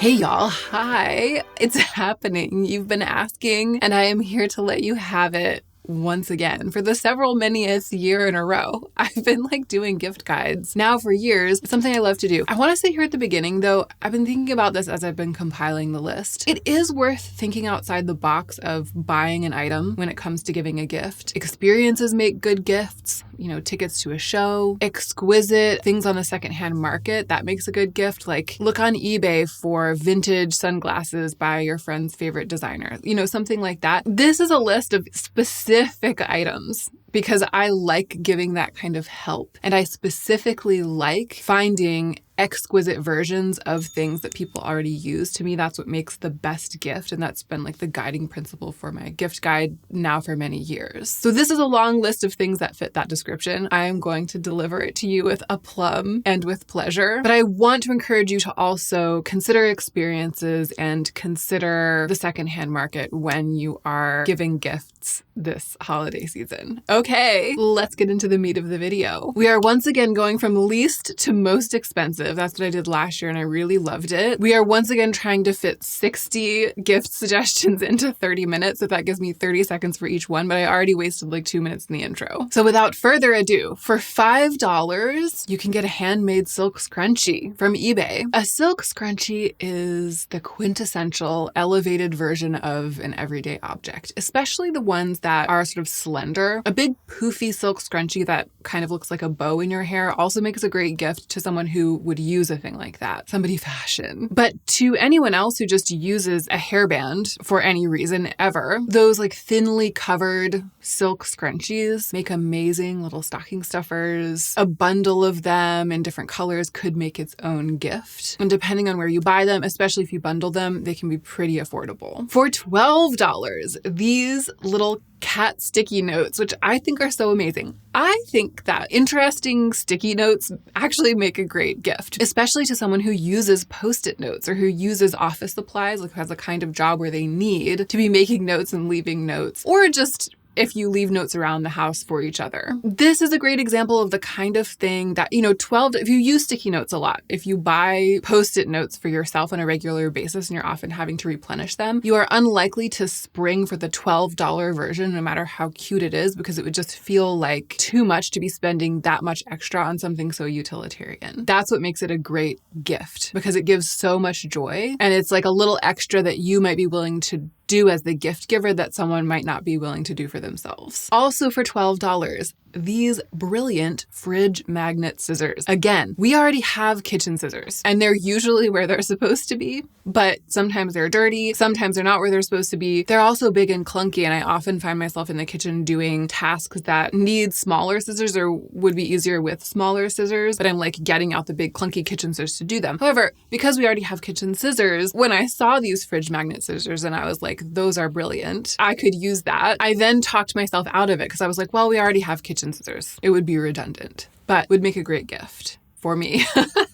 Hey y'all, hi, it's happening. You've been asking, and I am here to let you have it once again for the manyth year in a row. I've been doing gift guides now for years. It's something I love to do. I want to say here at the beginning though, I've been thinking about this as I've been compiling the list. It is worth thinking outside the box of buying an item when it comes to giving a gift. Experiences make good gifts. Tickets to a show, exquisite things on the secondhand market, that makes a good gift. Look on eBay for vintage sunglasses by your friend's favorite designer, something like that. This is a list of specific items because I like giving that kind of help. And I specifically like finding exquisite versions of things that people already use. To me, that's what makes the best gift. And that's been the guiding principle for my gift guide now for many years. So this is a long list of things that fit that description. I am going to deliver it to you with aplomb and with pleasure. But I want to encourage you to also consider experiences and consider the secondhand market when you are giving gifts this holiday season. Okay, let's get into the meat of the video. We are once again going from least to most expensive. That's what I did last year and I really loved it. We are once again trying to fit 60 gift suggestions into 30 minutes. So that gives me 30 seconds for each one, but I already wasted 2 minutes in the intro. So without further ado, for $5, you can get a handmade silk scrunchie from eBay. A silk scrunchie is the quintessential elevated version of an everyday object, especially the ones that are sort of slender. A big poofy silk scrunchie that kind of looks like a bow in your hair also makes a great gift to someone who would use a thing like that. Somebody fashion. But to anyone else who just uses a hairband for any reason ever, those thinly covered silk scrunchies make amazing little stocking stuffers. A bundle of them in different colors could make its own gift. And depending on where you buy them, especially if you bundle them, they can be pretty affordable. For $12, these little cat sticky notes, which I think are so amazing. I think that interesting sticky notes actually make a great gift, especially to someone who uses Post-it notes or who uses office supplies, who has a kind of job where they need to be making notes and leaving notes, or just if you leave notes around the house for each other. This is a great example of the kind of thing that, if you use sticky notes a lot, if you buy Post-it notes for yourself on a regular basis and you're often having to replenish them, you are unlikely to spring for the $12 version, no matter how cute it is, because it would just feel like too much to be spending that much extra on something so utilitarian. That's what makes it a great gift, because it gives so much joy, and it's a little extra that you might be willing to do as the gift giver that someone might not be willing to do for themselves. Also for $12, these brilliant fridge magnet scissors. Again, we already have kitchen scissors and they're usually where they're supposed to be, but sometimes they're dirty, sometimes they're not where they're supposed to be. They're also big and clunky, and I often find myself in the kitchen doing tasks that need smaller scissors or would be easier with smaller scissors, but I'm getting out the big clunky kitchen scissors to do them. However, because we already have kitchen scissors, when I saw these fridge magnet scissors and I was those are brilliant, I could use that. I then talked myself out of it because I was well, we already have kitchen scissors. It would be redundant, but would make a great gift for me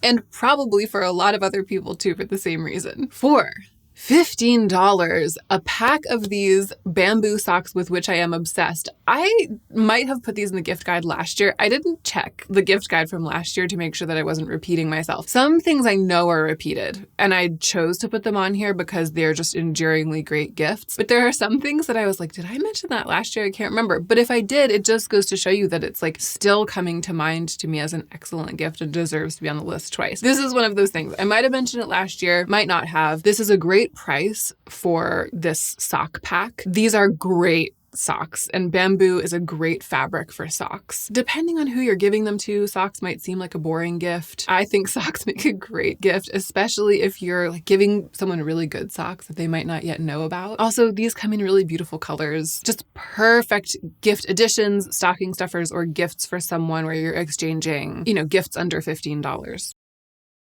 and probably for a lot of other people too for the same reason. For $15, a pack of these bamboo socks with which I am obsessed. I might have put these in the gift guide last year. I didn't check the gift guide from last year to make sure that I wasn't repeating myself. Some things I know are repeated, and I chose to put them on here because they're just enduringly great gifts. But there are some things that I was did I mention that last year? I can't remember. But if I did, it just goes to show you that it's still coming to mind to me as an excellent gift and deserves to be on the list twice. This is one of those things. I might have mentioned it last year, might not have. This is a great price for this sock pack. These are great socks, and bamboo is a great fabric for socks. Depending on who you're giving them to, socks might seem like a boring gift. I think socks make a great gift, especially if you're giving someone really good socks that they might not yet know about. Also, these come in really beautiful colors. Just perfect gift additions, stocking stuffers, or gifts for someone where you're exchanging, gifts under $15.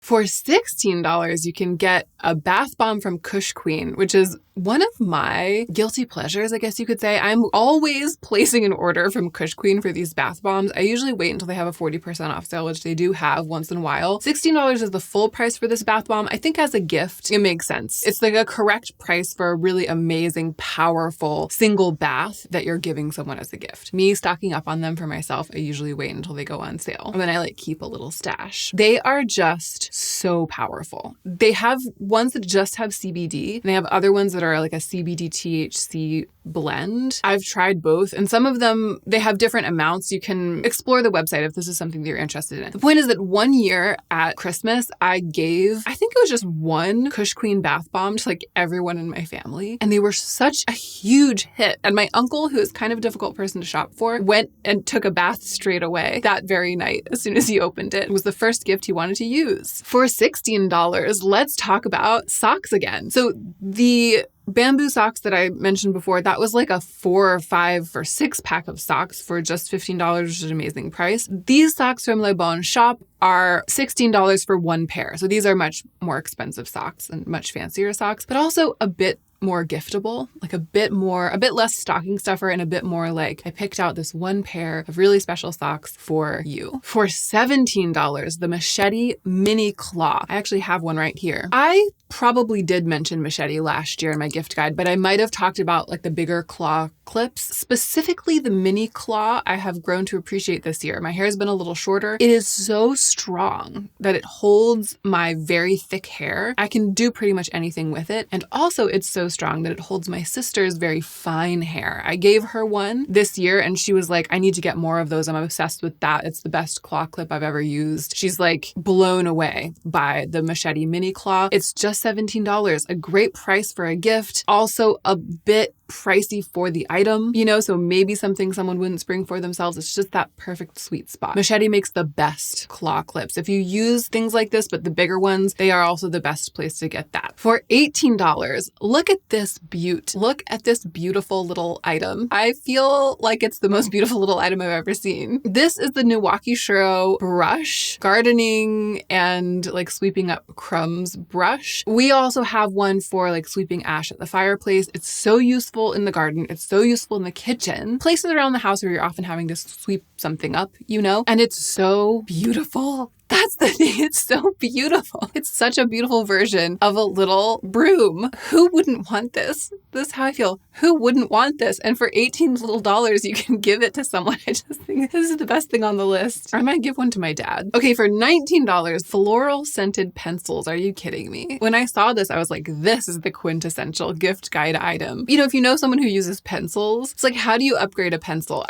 For $16, you can get a bath bomb from Kush Queen, which is one of my guilty pleasures, I guess you could say. I'm always placing an order from Kush Queen for these bath bombs. I usually wait until they have a 40% off sale, which they do have once in a while. $16 is the full price for this bath bomb. I think as a gift, it makes sense. It's a correct price for a really amazing, powerful single bath that you're giving someone as a gift. Me stocking up on them for myself, I usually wait until they go on sale. And then I keep a little stash. They are just so powerful. They have ones that just have CBD, and they have other ones that are like a CBD THC blend. I've tried both, and some of them, they have different amounts. You can explore the website if this is something that you're interested in. The point is that one year at Christmas, I think it was just one Kush Queen bath bomb to like everyone in my family, and they were such a huge hit. And my uncle, who is kind of a difficult person to shop for, went and took a bath straight away that very night as soon as he opened it. It was the first gift he wanted to use. For $16, let's talk about socks again. So the bamboo socks that I mentioned before, that was like a 4 or 5 or 6 pack of socks for just $15, which is an amazing price. These socks from Le Bon Shop are $16 for one pair. So these are much more expensive socks and much fancier socks, but also a bit more giftable, like a bit less stocking stuffer and a bit more like, I picked out this one pair of really special socks for you. For $17, the Machete Mini Claw. I actually have one right here. I probably did mention Machete last year in my gift guide, but I might have talked about like the bigger claw clips. Specifically the mini claw, I have grown to appreciate this year. My hair has been a little shorter. It is so strong that it holds my very thick hair. I can do pretty much anything with it. And also it's so strong that it holds my sister's very fine hair. I gave her one this year and she was like, I need to get more of those. I'm obsessed with that. It's the best claw clip I've ever used. She's like blown away by the Machete Mini Claw. It's just $17, a great price for a gift. Also a bit pricey for the item, so maybe something someone wouldn't spring for themselves. It's just that perfect sweet spot. Machete makes the best claw clips. If you use things like this, but the bigger ones, they are also the best place to get that. For $18, look at this beaut. Look at this beautiful little item. I feel like it's the most beautiful little item I've ever seen. This is the Milwaukee Shuro brush, gardening and like sweeping up crumbs brush. We also have one for like sweeping ash at the fireplace. It's so useful in the garden. It's so useful in the kitchen. Places around the house where you're often having to sweep something up, and it's so beautiful. That's the thing. It's so beautiful. It's such a beautiful version of a little broom. Who wouldn't want this? This is how I feel. Who wouldn't want this? And for $18 little, you can give it to someone. I just think this is the best thing on the list. Or I might give one to my dad. Okay, for $19, floral scented pencils. Are you kidding me? When I saw this, I was like, this is the quintessential gift guide item. If you know someone who uses pencils, it's like, how do you upgrade a pencil?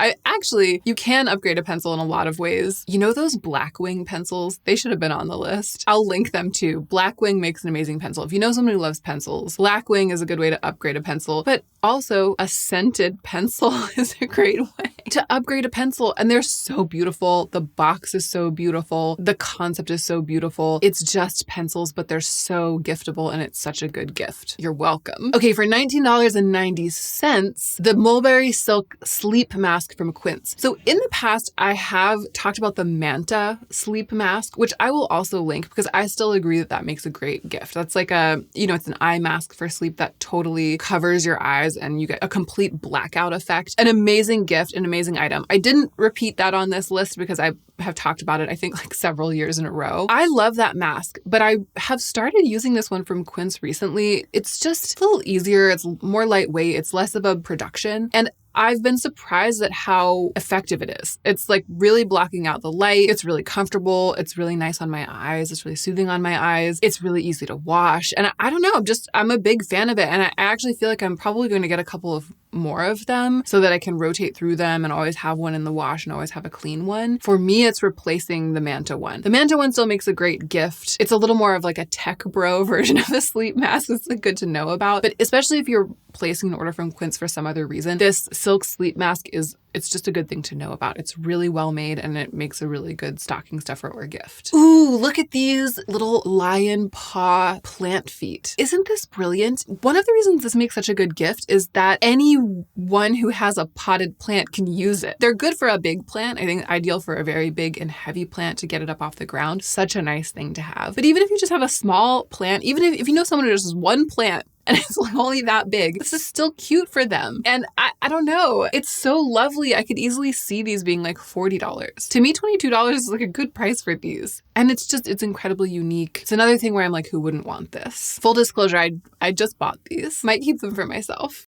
You can upgrade a pencil in a lot of ways. Those Blackwing pencils? They should have been on the list. I'll link them too. Blackwing makes an amazing pencil. If you know someone who loves pencils, Blackwing is a good way to upgrade a pencil, but also a scented pencil is a great way to upgrade a pencil. And they're so beautiful. The box is so beautiful. The concept is so beautiful. It's just pencils, but they're so giftable and it's such a good gift. You're welcome. Okay, for $19.90, the Mulberry Silk Sleep Mask from Quince. So in the past, I have talked about the Manta Sleep Mask, which I will also link because I still agree that makes a great gift. That's like it's an eye mask for sleep that totally covers your eyes and you get a complete blackout effect. An amazing gift, an amazing item. I didn't repeat that on this list because I have talked about it, I think like several years in a row. I love that mask, but I have started using this one from Quince recently. It's just a little easier. It's more lightweight. It's less of a production. And I've been surprised at how effective it is. It's like really blocking out the light. It's really comfortable. It's really nice on my eyes. It's really soothing on my eyes. It's really easy to wash. And I don't know, I'm a big fan of it. And I actually feel like I'm probably going to get a couple of more of them so that I can rotate through them and always have one in the wash and always have a clean one. For me, it's replacing the Manta one. The Manta one still makes a great gift. It's a little more of like a tech bro version of a sleep mask. It's like good to know about. But especially if you're placing an order from Quince for some other reason, this silk sleep mask it's just a good thing to know about. It's really well made and it makes a really good stocking stuffer or gift. Ooh, look at these little lion paw plant feet. Isn't this brilliant? One of the reasons this makes such a good gift is that anyone who has a potted plant can use it. They're good for a big plant. I think ideal for a very big and heavy plant to get it up off the ground. Such a nice thing to have. But even if you just have a small plant, even if you know someone who just has one plant, and it's only that big, this is still cute for them. And I don't know. It's so lovely. I could easily see these being like $40. To me, $22 is like a good price for these. And it's incredibly unique. It's another thing where I'm like, who wouldn't want this? Full disclosure, I just bought these. Might keep them for myself.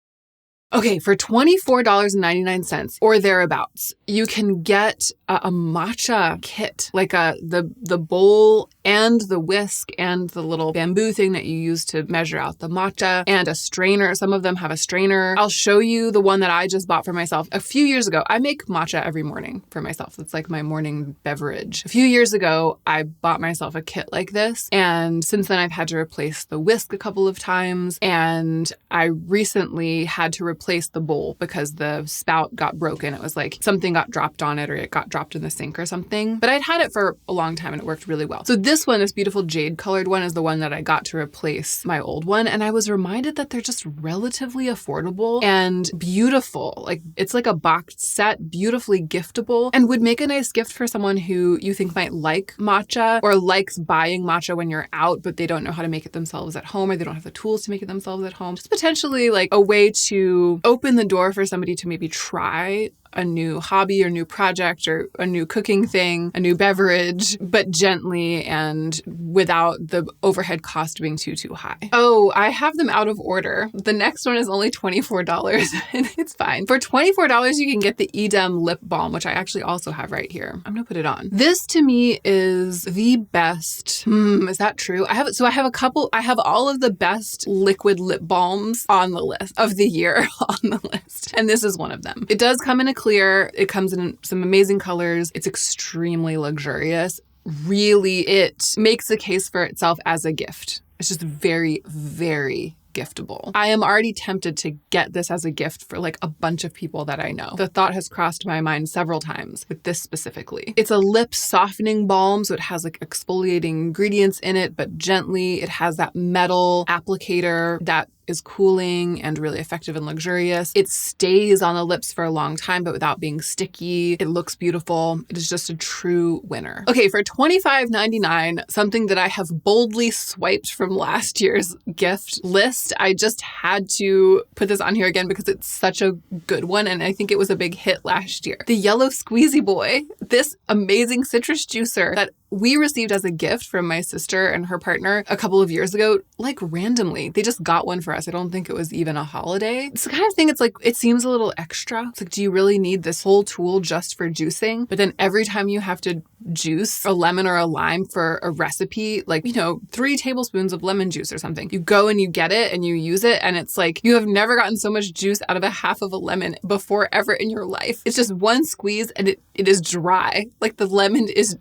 Okay, for $24.99 or thereabouts, you can get a matcha kit, like the bowl and the whisk and the little bamboo thing that you use to measure out the matcha, and a strainer. Some of them have a strainer. I'll show you the one that I just bought for myself a few years ago. I make matcha every morning for myself. It's like my morning beverage. A few years ago, I bought myself a kit like this, and since then I've had to replace the whisk a couple of times, and I recently had to replace the bowl because the spout got broken. It was like something got dropped on it, or it got dropped in the sink or something. But I'd had it for a long time and it worked really well. So this one, this beautiful jade colored one, is the one that I got to replace my old one. And I was reminded that they're just relatively affordable and beautiful. Like, it's like a boxed set, beautifully giftable, and would make a nice gift for someone who you think might like matcha or likes buying matcha when you're out, but they don't know how to make it themselves at home, or they don't have the tools to make it themselves at home. Just potentially like a way to open the door for somebody to maybe try a new hobby or new project or a new cooking thing, a new beverage, but gently and without the overhead cost being too high. Oh, I have them out of order. The next one is only $24 and it's fine. For $24, you can get the Edam lip balm, which I actually also have right here. I'm gonna put it on. This to me is the best. Is that true? I have all of the best liquid lip balms on the list of the year on the list. And this is one of them. It does come in a clear. It comes in some amazing colors. It's extremely luxurious. Really, it makes the case for itself as a gift. It's just very, very giftable. I am already tempted to get this as a gift for like a bunch of people that I know. The thought has crossed my mind several times with this specifically. It's a lip softening balm, so it has like exfoliating ingredients in it, but gently. It has that metal applicator that is cooling and really effective and luxurious. It stays on the lips for a long time, but without being sticky. It looks beautiful. It is just a true winner. Okay, for $25.99, something that I have boldly swiped from last year's gift list. I just had to put this on here again because it's such a good one, and I think it was a big hit last year. The Yellow Squeezy Boy, this amazing citrus juicer that we received as a gift from my sister and her partner a couple of years ago, like randomly. They just got one for us. I don't think it was even a holiday. It's the kind of thing, it's like, it seems a little extra. It's like, do you really need this whole tool just for juicing? But then every time you have to juice a lemon or a lime for a recipe, like, 3 tablespoons of lemon juice or something, you go and you get it and you use it, and it's like, you have never gotten so much juice out of a half of a lemon before ever in your life. It's just one squeeze and it is dry. Like the lemon is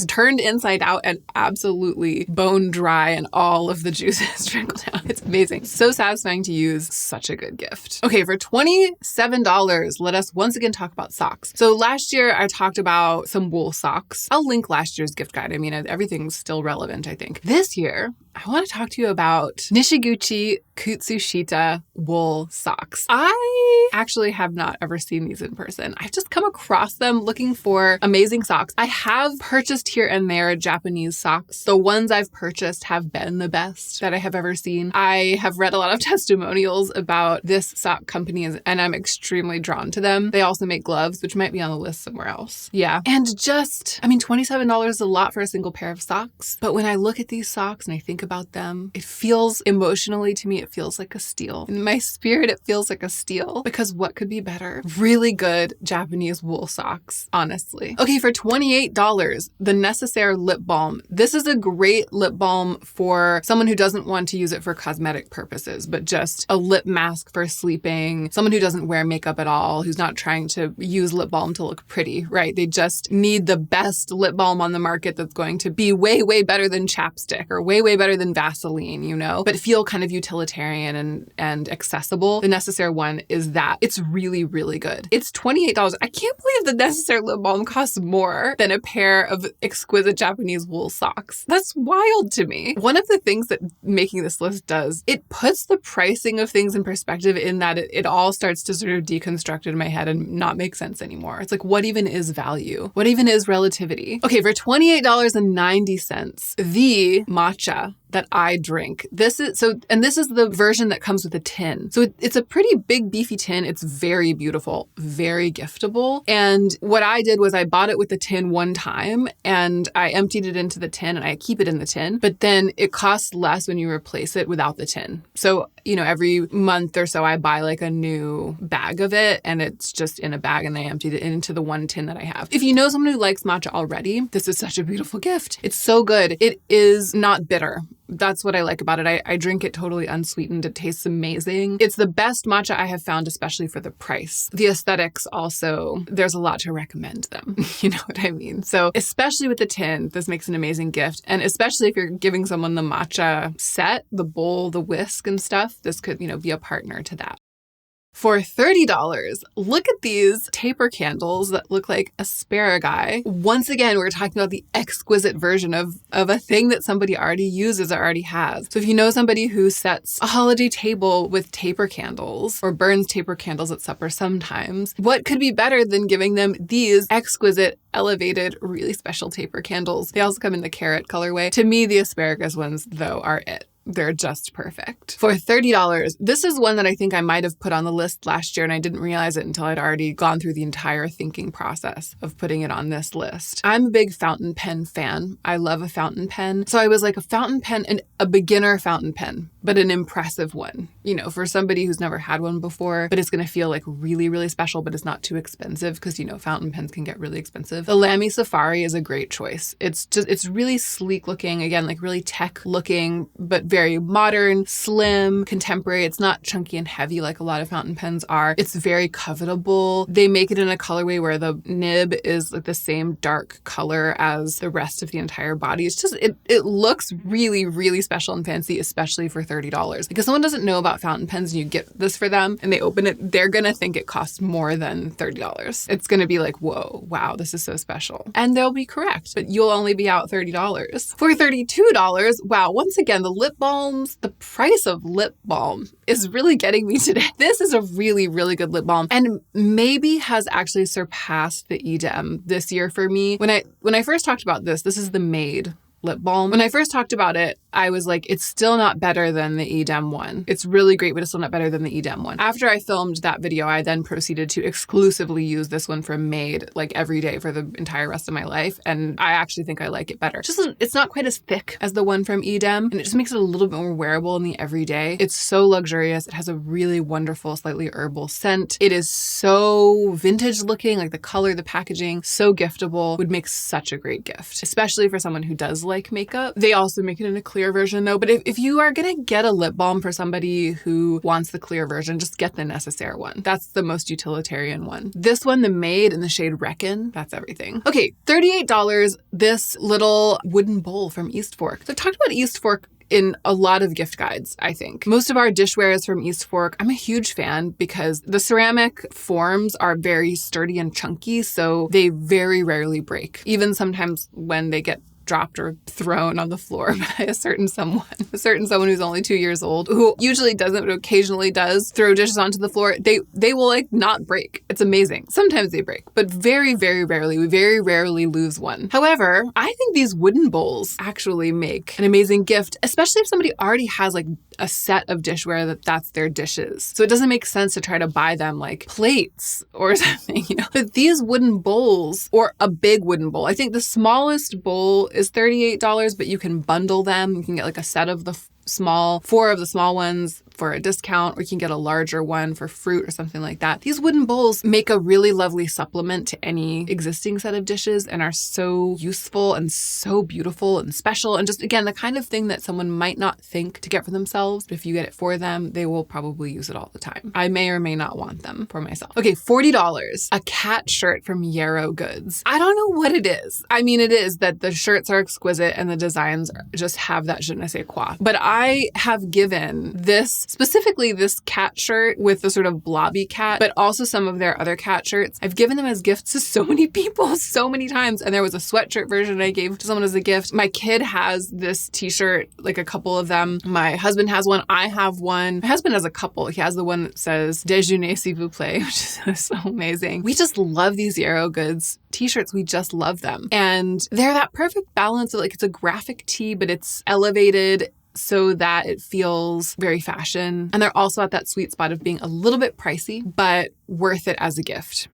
turned inside out and absolutely bone dry, and all of the juice is trickled down. It's amazing. So satisfying to use. Such a good gift. Okay, for $27, let us once again talk about socks. So last year I talked about some wool socks. I'll link last year's gift guide. I mean, everything's still relevant, I think. This year, I want to talk to you about Nishiguchi Kutsushita wool socks. I actually have not ever seen these in person. I've just come across them looking for amazing socks. I have purchased here and there Japanese socks. The ones I've purchased have been the best that I have ever seen. I have read a lot of testimonials about this sock company, and I'm extremely drawn to them. They also make gloves, which might be on the list somewhere else. Yeah. And $27 is a lot for a single pair of socks. But when I look at these socks and I think about them, it feels emotionally to me, it feels like a steal. In my spirit, it feels like a steal, because what could be better? Really good Japanese wool socks, honestly. Okay, for $28, the Necessaire lip balm. This is a great lip balm for someone who doesn't want to use it for cosmetic purposes, but just a lip mask for sleeping, someone who doesn't wear makeup at all, who's not trying to use lip balm to look pretty, right? They just need the best lip balm on the market that's going to be way, way better than chapstick or way, way better than Vaseline, but feel kind of utilitarian and accessible. The Necessaire one is that. It's really, really good. It's $28. I can't believe the Necessaire lip balm costs more than a pair of exquisite Japanese wool socks. That's wild to me. One of the things that making this list does, it puts the pricing of things in perspective, in that it all starts to sort of deconstruct in my head and not make sense anymore. It's like, what even is value? What even is relativity? Okay, for $28.90, the matcha that I drink. This is the version that comes with a tin. So it's a pretty big, beefy tin. It's very beautiful, very giftable. And what I did was I bought it with the tin one time and I emptied it into the tin and I keep it in the tin, but then it costs less when you replace it without the tin. So, every month or so I buy like a new bag of it and it's just in a bag and I emptied it into the one tin that I have. If you know someone who likes matcha already, this is such a beautiful gift. It's so good. It is not bitter. That's what I like about it. I drink it totally unsweetened. It tastes amazing. It's the best matcha I have found, especially for the price. The aesthetics also, there's a lot to recommend them. You know what I mean? So especially with the tin, this makes an amazing gift. And especially if you're giving someone the matcha set, the bowl, the whisk and stuff, this could, be a partner to that. For $30, look at these taper candles that look like asparagus. Once again, we're talking about the exquisite version of a thing that somebody already uses or already has. So if you know somebody who sets a holiday table with taper candles or burns taper candles at supper sometimes, what could be better than giving them these exquisite, elevated, really special taper candles? They also come in the carrot colorway. To me, the asparagus ones, though, are it. They're just perfect. For $30, this is one that I think I might have put on the list last year and I didn't realize it until I'd already gone through the entire thinking process of putting it on this list. I'm a big fountain pen fan. I love a fountain pen. So I was like a fountain pen and a beginner fountain pen, but an impressive one, for somebody who's never had one before, but it's going to feel like really, really special, but it's not too expensive because, fountain pens can get really expensive. The Lamy Safari is a great choice. It's really sleek looking, again, like really tech looking, but very modern, slim, contemporary. It's not chunky and heavy like a lot of fountain pens are. It's very covetable. They make it in a colorway where the nib is like the same dark color as the rest of the entire body. It's just, it looks really, really special and fancy, especially for $30. Because someone doesn't know about fountain pens and you get this for them and they open it, they're going to think it costs more than $30. It's going to be like, whoa, wow, this is so special. And they'll be correct, but you'll only be out $30. For $32, wow, once again, the lip balms, the price of lip balm is really getting me today. This is a really, really good lip balm and maybe has actually surpassed the Edam this year for me. When I first talked about this is the Made lip balm. When I first talked about it, I was like, it's still not better than the Edam one. It's really great, but it's still not better than the Edam one. After I filmed that video, I then proceeded to exclusively use this one from Made like every day for the entire rest of my life. And I actually think I like it better. It's not quite as thick as the one from Edam, and it just makes it a little bit more wearable in the everyday. It's so luxurious. It has a really wonderful, slightly herbal scent. It is so vintage looking, like the color, the packaging, so giftable. Would make such a great gift, especially for someone who does like makeup. They also make it in a clear version though, but if you are gonna get a lip balm for somebody who wants the clear version, just get the Necessaire one. That's the most utilitarian one. This one, the Made in the shade Reckon, that's everything. Okay, $38, this little wooden bowl from East Fork. So I've talked about East Fork in a lot of gift guides, I think. Most of our dishware is from East Fork. I'm a huge fan because the ceramic forms are very sturdy and chunky, so they very rarely break. Even sometimes when they get dropped or thrown on the floor by a certain someone who's only 2 years old, who usually doesn't, but occasionally does throw dishes onto the floor. They will like not break. It's amazing. Sometimes they break, but very, very rarely. We very rarely lose one. However, I think these wooden bowls actually make an amazing gift, especially if somebody already has like a set of dishware that's their dishes. So it doesn't make sense to try to buy them like plates or something, But these wooden bowls, or a big wooden bowl, I think the smallest bowl is $38, but you can bundle them. You can get like a set of the 4 of the small ones for a discount, or you can get a larger one for fruit or something like that. These wooden bowls make a really lovely supplement to any existing set of dishes and are so useful and so beautiful and special. And just, again, the kind of thing that someone might not think to get for themselves, but if you get it for them, they will probably use it all the time. I may or may not want them for myself. Okay, $40, a cat shirt from Yarrow Goods. I don't know what it is. I mean, it is that the shirts are exquisite and the designs just have that je ne sais quoi. But I have given specifically this cat shirt with the sort of blobby cat, but also some of their other cat shirts. I've given them as gifts to so many people so many times. And there was a sweatshirt version I gave to someone as a gift. My kid has this t-shirt, like a couple of them. My husband has one. I have one. My husband has a couple. He has the one that says Déjeuner s'il vous plaît, which is so amazing. We just love these Yarrow Goods t-shirts. We just love them. And they're that perfect balance of like, it's a graphic tee, but it's elevated so that it feels very fashion. And they're also at that sweet spot of being a little bit pricey, but worth it as a gift.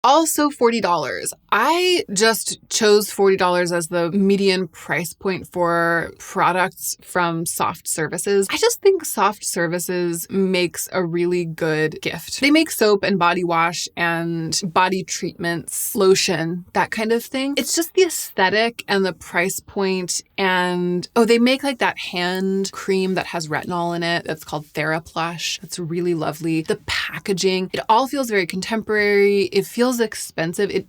Also $40. I just chose $40 as the median price point for products from Soft Services. I just think Soft Services makes a really good gift. They make soap and body wash and body treatments, lotion, that kind of thing. It's just the aesthetic and the price point. And they make like that hand cream that has retinol in it. That's called TheraPlush. That's really lovely. The packaging, it all feels very contemporary. It feels expensive. It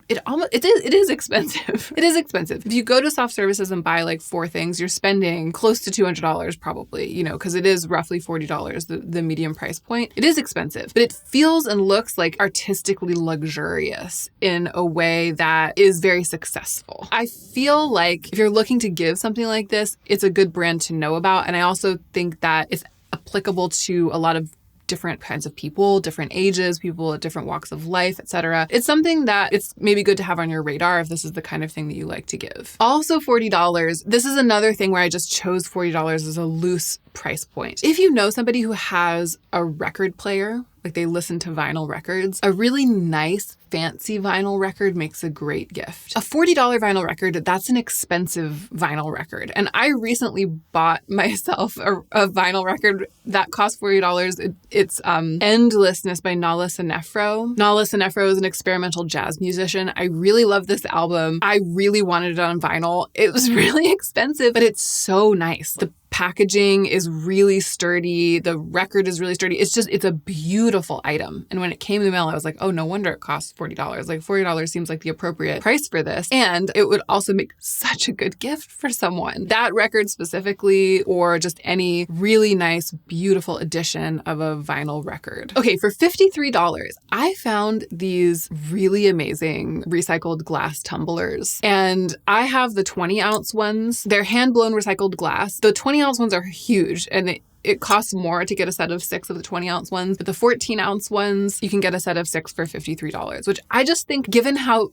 is expensive. It is expensive. If you go to Soft Services and buy like 4 things, you're spending close to $200 probably, because it is roughly $40, the medium price point. It is expensive, but it feels and looks like artistically luxurious in a way that is very successful. I feel like if you're looking to give something like this, it's a good brand to know about. And I also think that it's applicable to a lot of different kinds of people, different ages, people at different walks of life, etc. It's something that it's maybe good to have on your radar if this is the kind of thing that you like to give. Also $40. This is another thing where I just chose $40 as a loose price point. If you know somebody who has a record player, like they listen to vinyl records, a really nice, fancy vinyl record makes a great gift. A $40 vinyl record, that's an expensive vinyl record. And I recently bought myself a vinyl record that cost $40. It's Endlessness by Nala Sinefro. Nala Sinefro is an experimental jazz musician. I really love this album. I really wanted it on vinyl. It was really expensive, but it's so nice. The packaging is really sturdy. The record is really sturdy. It's a beautiful item. And when it came in the mail, I was like, oh, no wonder it costs $40. Like $40 seems like the appropriate price for this. And it would also make such a good gift for someone. That record specifically, or just any really nice, beautiful edition of a vinyl record. Okay, for $53, I found these really amazing recycled glass tumblers. And I have the 20-ounce ones. They're hand-blown recycled glass. The 20-ounce ones are huge, and it costs more to get a set of 6 of the 20-ounce ones, but the 14-ounce ones, you can get a set of 6 for $53, which I just think, given how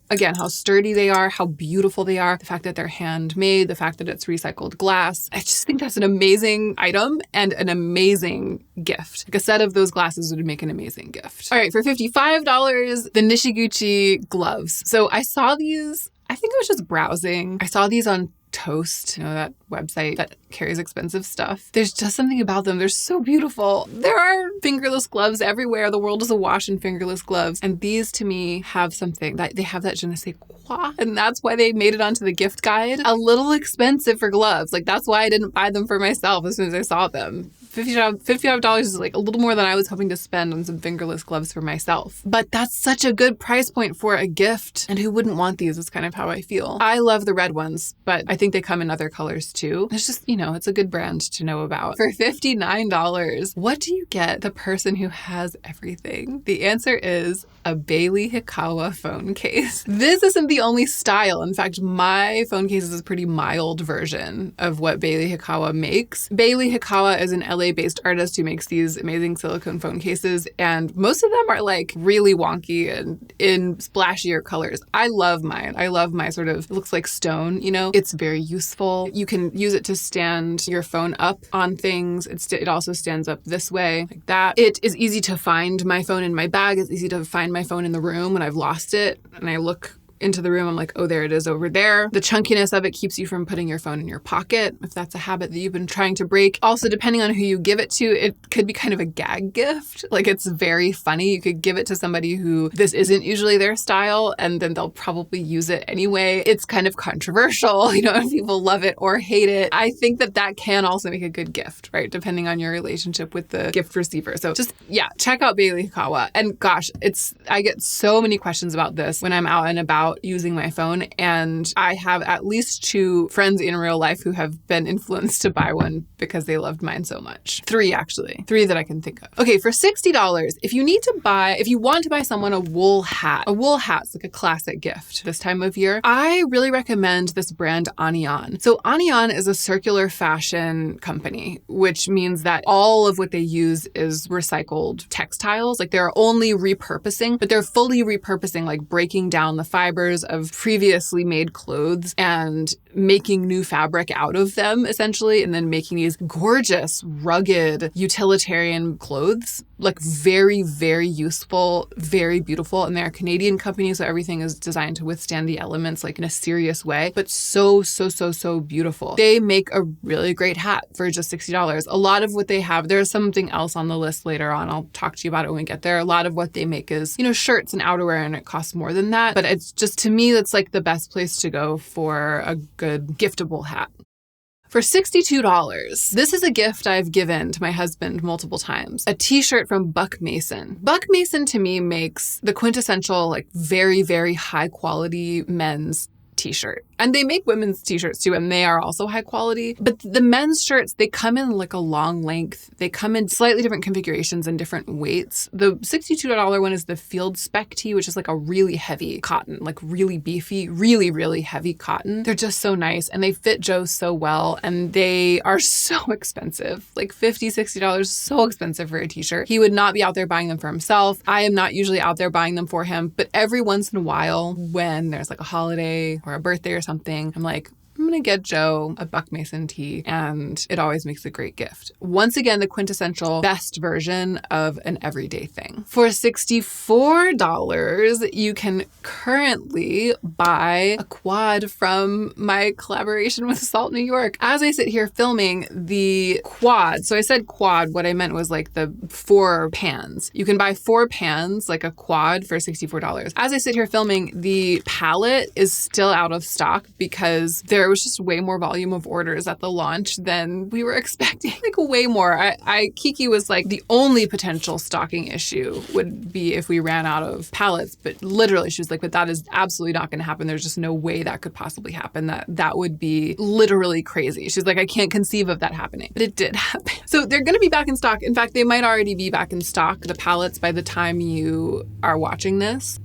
sturdy they are, how beautiful they are, the fact that they're handmade, the fact that it's recycled glass, I just think that's an amazing item and an amazing gift. Like a set of those glasses would make an amazing gift. All right, for $55, the Nishiguchi gloves. So I saw these, I think I was just browsing. I saw these on Toast, that website that carries expensive stuff. There's just something about them. They're so beautiful. There are fingerless gloves everywhere. The world is awash in fingerless gloves. And these to me have something that they have that je ne sais quoi. And that's why they made it onto the gift guide. A little expensive for gloves. Like that's why I didn't buy them for myself as soon as I saw them. $55 is like a little more than I was hoping to spend on some fingerless gloves for myself. But that's such a good price point for a gift. And who wouldn't want these is kind of how I feel. I love the red ones, but I think they come in other colors too. It's just, it's a good brand to know about. For $59, what do you get the person who has everything? The answer is a Bailey Hikawa phone case. This isn't the only style. In fact, my phone case is a pretty mild version of what Bailey Hikawa makes. Bailey Hikawa is an LA-based artist who makes these amazing silicone phone cases, and most of them are like really wonky and in splashier colors. I love mine. I love my sort of, it looks like stone, It's very useful. You can use it to stand your phone up on things. It also stands up this way, like that. It is easy to find my phone in my bag. It's easy to find my phone in the room when I've lost it and I look into the room, I'm like, oh, there it is over there. The chunkiness of it keeps you from putting your phone in your pocket, if that's a habit that you've been trying to break. Also, depending on who you give it to, it could be kind of a gag gift. Like, it's very funny. You could give it to somebody who this isn't usually their style, and then they'll probably use it anyway. It's kind of controversial, and people love it or hate it. I think that can also make a good gift, right? Depending on your relationship with the gift receiver. So just, check out Bailey Hikawa. And gosh, I get so many questions about this when I'm out and about using my phone, and I have at least 2 friends in real life who have been influenced to buy one because they loved mine so much. 3 actually. 3 that I can think of. Okay, for $60, if you want to buy someone a wool hat's like a classic gift this time of year, I really recommend this brand Anion. So Anion is a circular fashion company, which means that all of what they use is recycled textiles. Like they're only repurposing, but they're fully repurposing, like breaking down the fiber fibers of previously made clothes and making new fabric out of them, essentially, and then making these gorgeous, rugged, utilitarian clothes. Like very, very useful, very beautiful. And they're a Canadian company, so everything is designed to withstand the elements like in a serious way, but so beautiful. They make a really great hat for just $60. A lot of what they have, there's something else on the list later on. I'll talk to you about it when we get there. A lot of what they make is, shirts and outerwear, and it costs more than that. But it's just, to me, that's like the best place to go for a good giftable hat. For $62, this is a gift I've given to my husband multiple times. A t-shirt from Buck Mason. Buck Mason to me makes the quintessential, like very, very high quality men's t-shirt. And they make women's t-shirts too, and they are also high quality. But the men's shirts, they come in like a long length. They come in slightly different configurations and different weights. The $62 one is the Field Spec tee, which is like a really heavy cotton, like really beefy, really, really heavy cotton. They're just so nice, and they fit Joe so well, and they are so expensive. Like $50, $60, so expensive for a t-shirt. He would not be out there buying them for himself. I am not usually out there buying them for him, but every once in a while, when there's like a holiday or a birthday or something, I'm like, I'm going to get Joe a Buck Mason tee, and it always makes a great gift. Once again, the quintessential best version of an everyday thing. For $64, you can currently buy a quad from my collaboration with Salt New York. As I sit here filming the quad, so I said quad, what I meant was like the 4 pans. You can buy 4 pans, like a quad, for $64. As I sit here filming, the palette is still out of stock because there was just way more volume of orders at the launch than we were expecting. Like way more. Kiki was like, the only potential stocking issue would be if we ran out of palettes. But literally, she was like, but that is absolutely not going to happen. There's just no way that could possibly happen. That would be literally crazy. She's like, I can't conceive of that happening. But it did happen. So they're going to be back in stock. In fact, they might already be back in stock, the palettes, by the time you are watching this.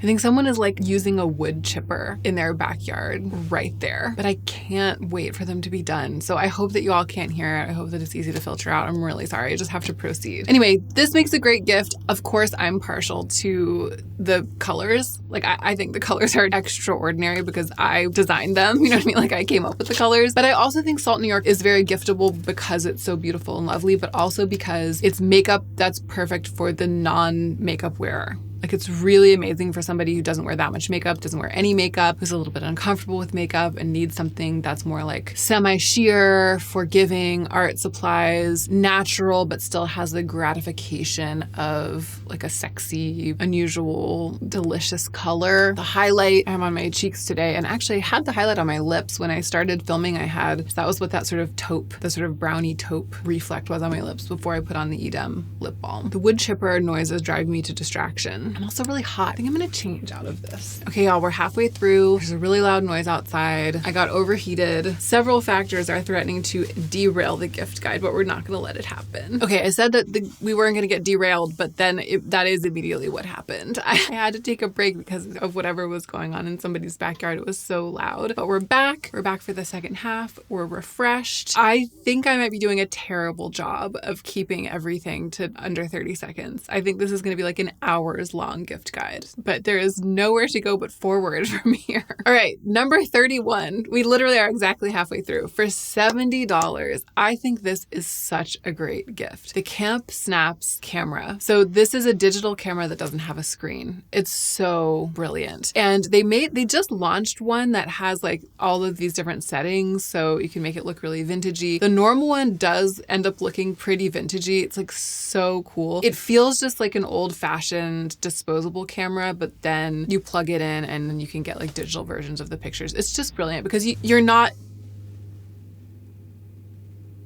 I think someone is like using a wood chipper in their backyard right there, but I can't wait for them to be done. So I hope that you all can't hear it. I hope that it's easy to filter out. I'm really sorry. I just have to proceed. Anyway, this makes a great gift. Of course, I'm partial to the colors. Like I think the colors are extraordinary because I designed them. You know what I mean? Like I came up with the colors. But I also think Salt New York is very giftable because it's so beautiful and lovely, but also because it's makeup that's perfect for the non-makeup wearer. Like it's really amazing for somebody who doesn't wear that much makeup, doesn't wear any makeup, who's a little bit uncomfortable with makeup and needs something that's more like semi-sheer, forgiving, art supplies, natural, but still has the gratification of like a sexy, unusual, delicious color. The highlight I'm on my cheeks today, and actually I had the highlight on my lips when I started filming. That was what that sort of taupe, the sort of brownie taupe reflect was on my lips before I put on the Edam lip balm. The wood chipper noises drive me to distraction. I'm also really hot. I think I'm gonna change out of this. Okay, y'all, we're halfway through. There's a really loud noise outside. I got overheated. Several factors are threatening to derail the gift guide, but we're not gonna let it happen. Okay, I said that we weren't gonna get derailed, but then that is immediately what happened. I had to take a break because of whatever was going on in somebody's backyard. It was so loud. But we're back. We're back for the second half. We're refreshed. I think I might be doing a terrible job of keeping everything to under 30 seconds. I think this is gonna be like an hour's long gift guide, but there is nowhere to go but forward from here. All right, number 31. We literally are exactly halfway through. For $70, I think this is such a great gift. The Camp Snaps camera. So this is a digital camera that doesn't have a screen. It's so brilliant. And they just launched one that has like all of these different settings, so you can make it look really vintagey. The normal one does end up looking pretty vintagey. It's like so cool. It feels just like an old-fashioned disposable camera, but then you plug it in and then you can get like digital versions of the pictures. It's just brilliant because you're not...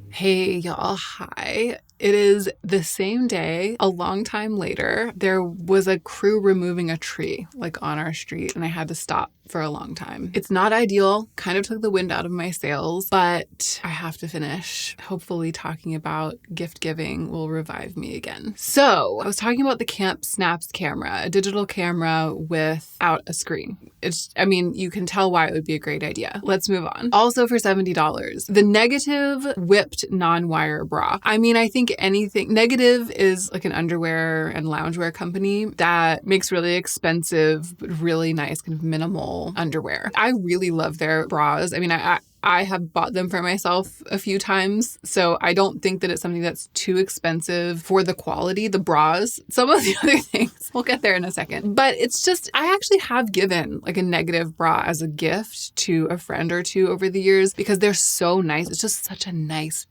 Hey y'all, hi. It is the same day, a long time later, there was a crew removing a tree like on our street, and I had to stop for a long time. It's not ideal, kind of took the wind out of my sails, but I have to finish. Hopefully talking about gift giving will revive me again. So I was talking about the Camp Snaps camera, a digital camera without a screen. You can tell why it would be a great idea. Let's move on. Also for $70, the Negative whipped non-wire bra. I think Negative is like an underwear and loungewear company that makes really expensive, but really nice, kind of minimal underwear. I really love their bras. I have bought them for myself a few times, so I don't think that it's something that's too expensive for the quality, the bras. Some of the other things, we'll get there in a second. But it's just, I actually have given like a Negative bra as a gift to a friend or two over the years because they're so nice. It's just such a nice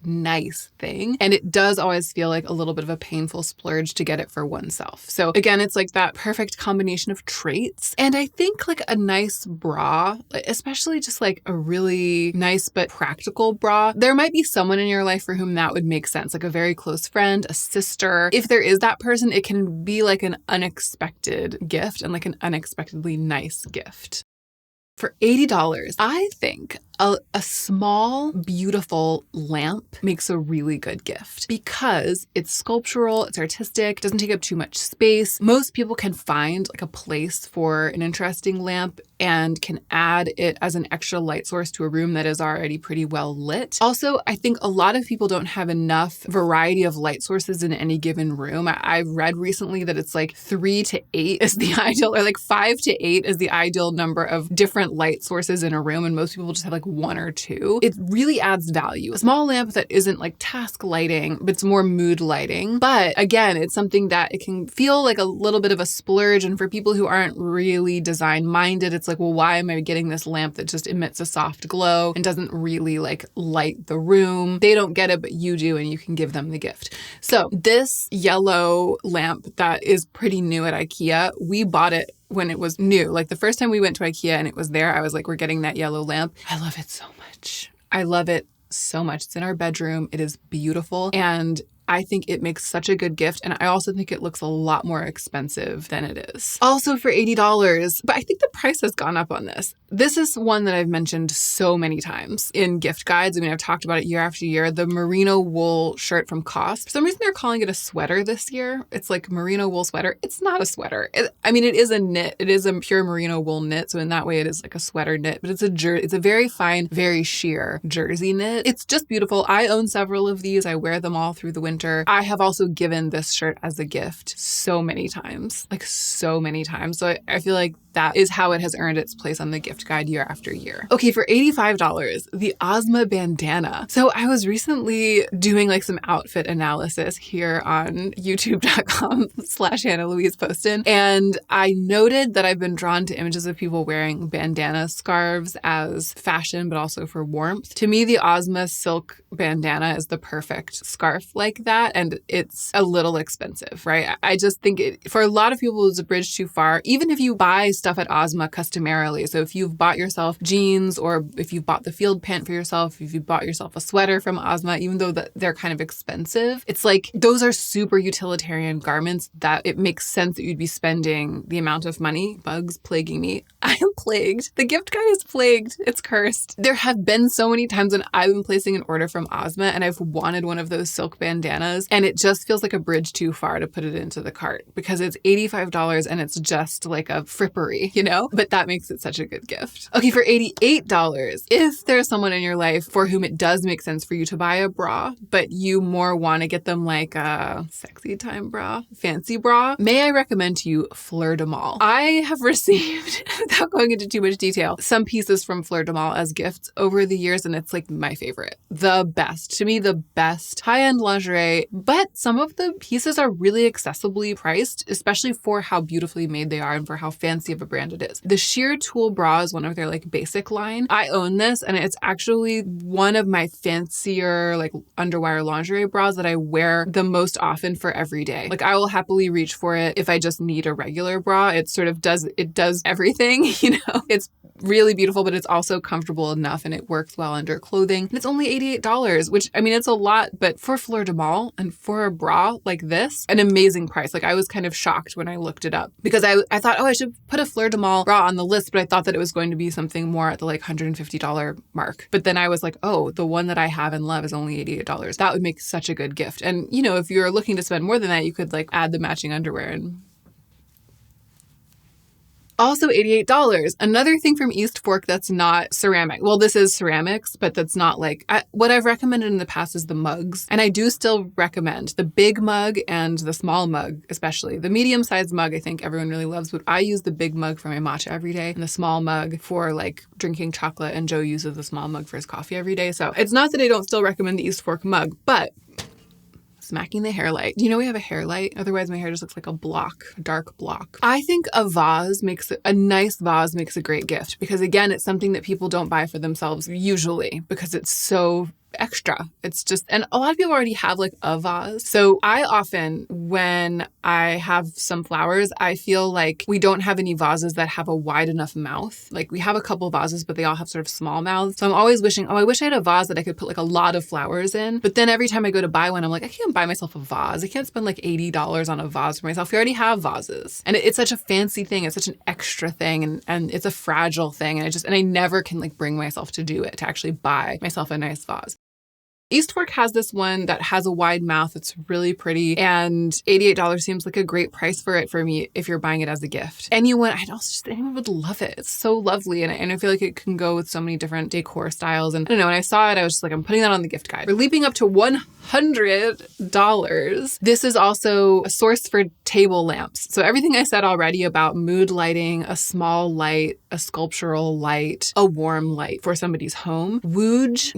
thing. And it does always feel like a little bit of a painful splurge to get it for oneself. So again, it's like that perfect combination of traits. And I think like a nice bra, especially just like a really nice but practical bra. There might be someone in your life for whom that would make sense, like a very close friend, a sister. If there is that person, it can be like an unexpected gift and like an unexpectedly nice gift. For $80, I think a small, beautiful lamp makes a really good gift because it's sculptural, it's artistic, doesn't take up too much space. Most people can find like a place for an interesting lamp and can add it as an extra light source to a room that is already pretty well lit. Also, I think a lot of people don't have enough variety of light sources in any given room. I've read recently that it's like 3 to 8 is the ideal, or like 5 to 8 is the ideal number of different light sources in a room, and most people just have like 1 or 2. It really adds value. A small lamp that isn't like task lighting, but it's more mood lighting. But again, it's something that it can feel like a little bit of a splurge. And for people who aren't really design minded, it's like, well, why am I getting this lamp that just emits a soft glow and doesn't really like light the room? They don't get it, but you do, and you can give them the gift. So this yellow lamp that is pretty new at IKEA, we bought it when it was new. Like the first time we went to IKEA and it was there, I was like, we're getting that yellow lamp. I love it so much. I love it so much. It's in our bedroom. It is beautiful. And I think it makes such a good gift. And I also think it looks a lot more expensive than it is. Also for $80, but I think the price has gone up on this. This is one that I've mentioned so many times in gift guides. I've talked about it year after year. The merino wool shirt from COS. For some reason, they're calling it a sweater this year. It's like merino wool sweater. It's not a sweater. It is a knit. It is a pure merino wool knit. So in that way, it is like a sweater knit, but it's a very fine, very sheer jersey knit. It's just beautiful. I own several of these. I wear them all through the winter. I have also given this shirt as a gift so many times. So I feel like that is how it has earned its place on the gift guide year after year. Okay, for $85, the Ozma bandana. So I was recently doing like some outfit analysis here on youtube.com/Hannah Louise Poston. And I noted that I've been drawn to images of people wearing bandana scarves as fashion, but also for warmth. To me, the Ozma silk bandana is the perfect scarf like that. And it's a little expensive, right? I just think for a lot of people, it's a bridge too far. Even if you buy stuff at Ozma customarily. So if you've bought yourself jeans, or if you've bought the field pant for yourself, if you bought yourself a sweater from Ozma, even though they're kind of expensive, it's like those are super utilitarian garments that it makes sense that you'd be spending the amount of money. Bugs plaguing me. I am plagued. The gift guide is plagued. It's cursed. There have been so many times when I've been placing an order from Ozma and I've wanted one of those silk bandanas, and it just feels like a bridge too far to put it into the cart because it's $85 and it's just like a frippery, but that makes it such a good gift. Okay, for $88, if there's someone in your life for whom it does make sense for you to buy a bra, but you more want to get them like a sexy time bra, fancy bra, may I recommend to you Fleur de Mal. I have received, without going into too much detail, some pieces from Fleur de Mal as gifts over the years, and it's like my favorite. The best. To me, the best high-end lingerie, but some of the pieces are really accessibly priced, especially for how beautifully made they are and for how fancy of a brand it is. The Sheer Tulle bra is one of their like basic line. I own this, and it's actually one of my fancier like underwire lingerie bras that I wear the most often for every day. Like I will happily reach for it if I just need a regular bra. It does everything, It's really beautiful, but it's also comfortable enough and it works well under clothing. And it's only $88, which it's a lot, but for Fleur de Mal and for a bra like this, an amazing price. Like I was kind of shocked when I looked it up because I thought, I should put a Fleur de Mal bra on the list, but I thought that it was going to be something more at the like $150 mark. But then I was like, oh, the one that I have and love is only $88. That would make such a good gift. And, you know, if you're looking to spend more than that, you could like add the matching underwear and also $88. Another thing from East Fork that's not ceramic. Well, this is ceramics, but that's not like... what I've recommended in the past is the mugs. And I do still recommend the big mug and the small mug, especially. The medium-sized mug, I think everyone really loves, but I use the big mug for my matcha every day and the small mug for like drinking chocolate, and Joe uses the small mug for his coffee every day. So it's not that I don't still recommend the East Fork mug, but... smacking the hair light. Do you know we have a hair light? Otherwise my hair just looks like a block, a dark block. I think a nice vase makes a great gift because again, it's something that people don't buy for themselves usually because it's so extra. It's just, and a lot of people already have like a vase. So I often, when I have some flowers, I feel like we don't have any vases that have a wide enough mouth. Like we have a couple vases, but they all have sort of small mouths. So I'm always wishing, oh, I wish I had a vase that I could put like a lot of flowers in. But then every time I go to buy one, I'm like, I can't buy myself a vase. I can't spend like $80 on a vase for myself. We already have vases. And it's such a fancy thing. It's such an extra thing. And it's a fragile thing. And I never can like bring myself to do it, to actually buy myself a nice vase. East Fork has this one that has a wide mouth. It's really pretty. And $88 seems like a great price for it for me if you're buying it as a gift. Anyone would love it. It's so lovely. And I feel like it can go with so many different decor styles. And I don't know, when I saw it, I was just like, I'm putting that on the gift guide. We're leaping up to $100. This is also a source for table lamps. So everything I said already about mood lighting, a small light, a sculptural light, a warm light for somebody's home. Wooge,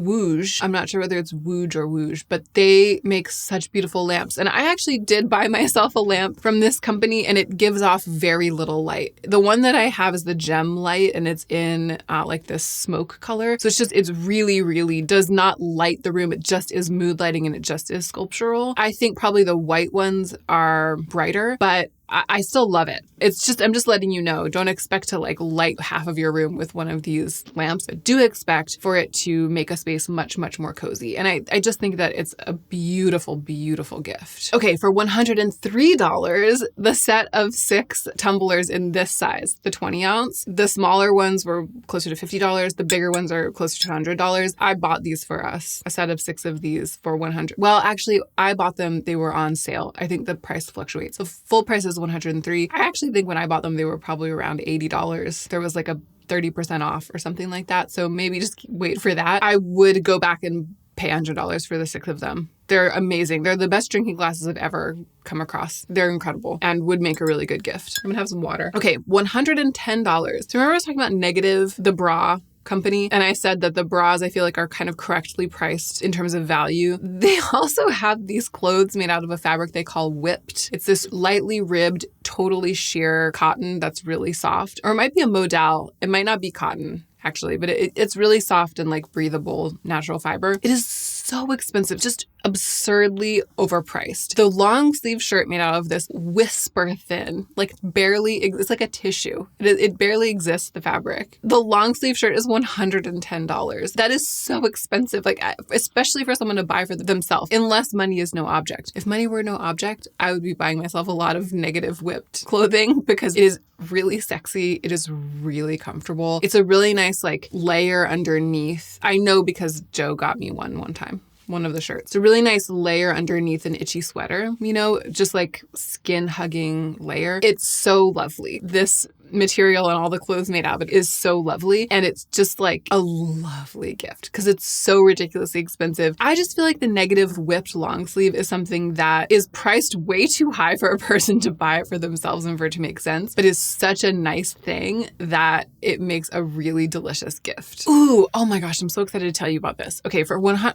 I'm not sure whether it's Wooge or Wooge, but they make such beautiful lamps. And I actually did buy myself a lamp from this company and it gives off very little light. The one that I have is the gem light and it's in like this smoke color. So it's really, really does not light the room. It just is mood lighting and it just is sculptural. I think probably the white ones are brighter, but I still love it. I'm just letting you know, don't expect to like light half of your room with one of these lamps, but do expect for it to make a space much, much more cozy. And I just think that it's a beautiful, beautiful gift. Okay, for $103, the set of 6 tumblers in this size, the 20 ounce. The smaller ones were closer to $50. The bigger ones are closer to $100. I bought these for us, a set of 6 of these for $100. Well, actually, I bought them, they were on sale. I think the price fluctuates. The full price is $103. I actually think when I bought them, they were probably around $80. There was like a 30% off or something like that. So maybe just wait for that. I would go back and pay $100 for the 6 of them. They're amazing. They're the best drinking glasses I've ever come across. They're incredible and would make a really good gift. I'm gonna have some water. Okay, $110. So remember I was talking about Negative, the bra company, and I said that the bras I feel like are kind of correctly priced in terms of value. They also have these clothes made out of a fabric they call whipped. It's this lightly ribbed, totally sheer cotton that's really soft, or it might be a modal. It might not be cotton actually, but it's really soft and like breathable natural fiber. It is so expensive, just absurdly overpriced. The long sleeve shirt made out of this whisper thin, like barely, it's like a tissue. It barely exists, the fabric. The long sleeve shirt is $110. That is so expensive, like especially for someone to buy for themselves, unless money is no object. If money were no object, I would be buying myself a lot of Negative whipped clothing because it is really sexy. It is really comfortable. It's a really nice like layer underneath. I know because Joe got me one time. One of the shirts. It's a really nice layer underneath an itchy sweater, you know, just like skin hugging layer. It's so lovely. This material and all the clothes made out of it is so lovely. And it's just like a lovely gift because it's so ridiculously expensive. I just feel like the Negative whipped long sleeve is something that is priced way too high for a person to buy it for themselves and for it to make sense, but is such a nice thing that it makes a really delicious gift. Ooh, oh my gosh, I'm so excited to tell you about this. Okay,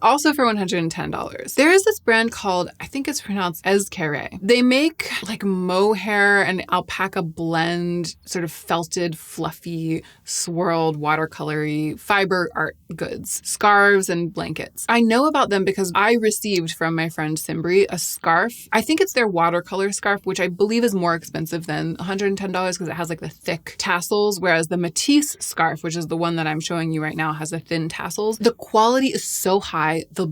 also for $110. There is this brand called, I think it's pronounced Ezkere. They make like mohair and alpaca blend, sort of felted, fluffy, swirled, watercolory fiber art goods, scarves and blankets. I know about them because I received from my friend Simbri a scarf. I think it's their watercolor scarf, which I believe is more expensive than $110 because it has like the thick tassels, whereas the Matisse scarf, which is the one that I'm showing you right now, has the thin tassels. The quality is so high. The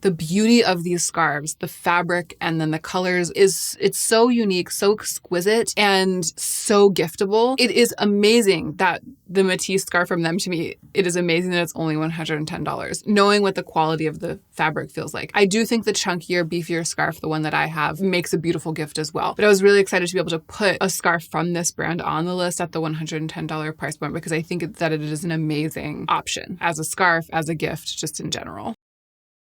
the beauty of these scarves, the fabric and then the colors it's so unique, so exquisite, and so giftable. It is amazing that the Matisse scarf from them, to me, it is amazing that it's only $110, knowing what the quality of the fabric feels like. I do think the chunkier, beefier scarf, the one that I have, makes a beautiful gift as well. But I was really excited to be able to put a scarf from this brand on the list at the $110 price point, because I think that it is an amazing option as a scarf, as a gift, just in general.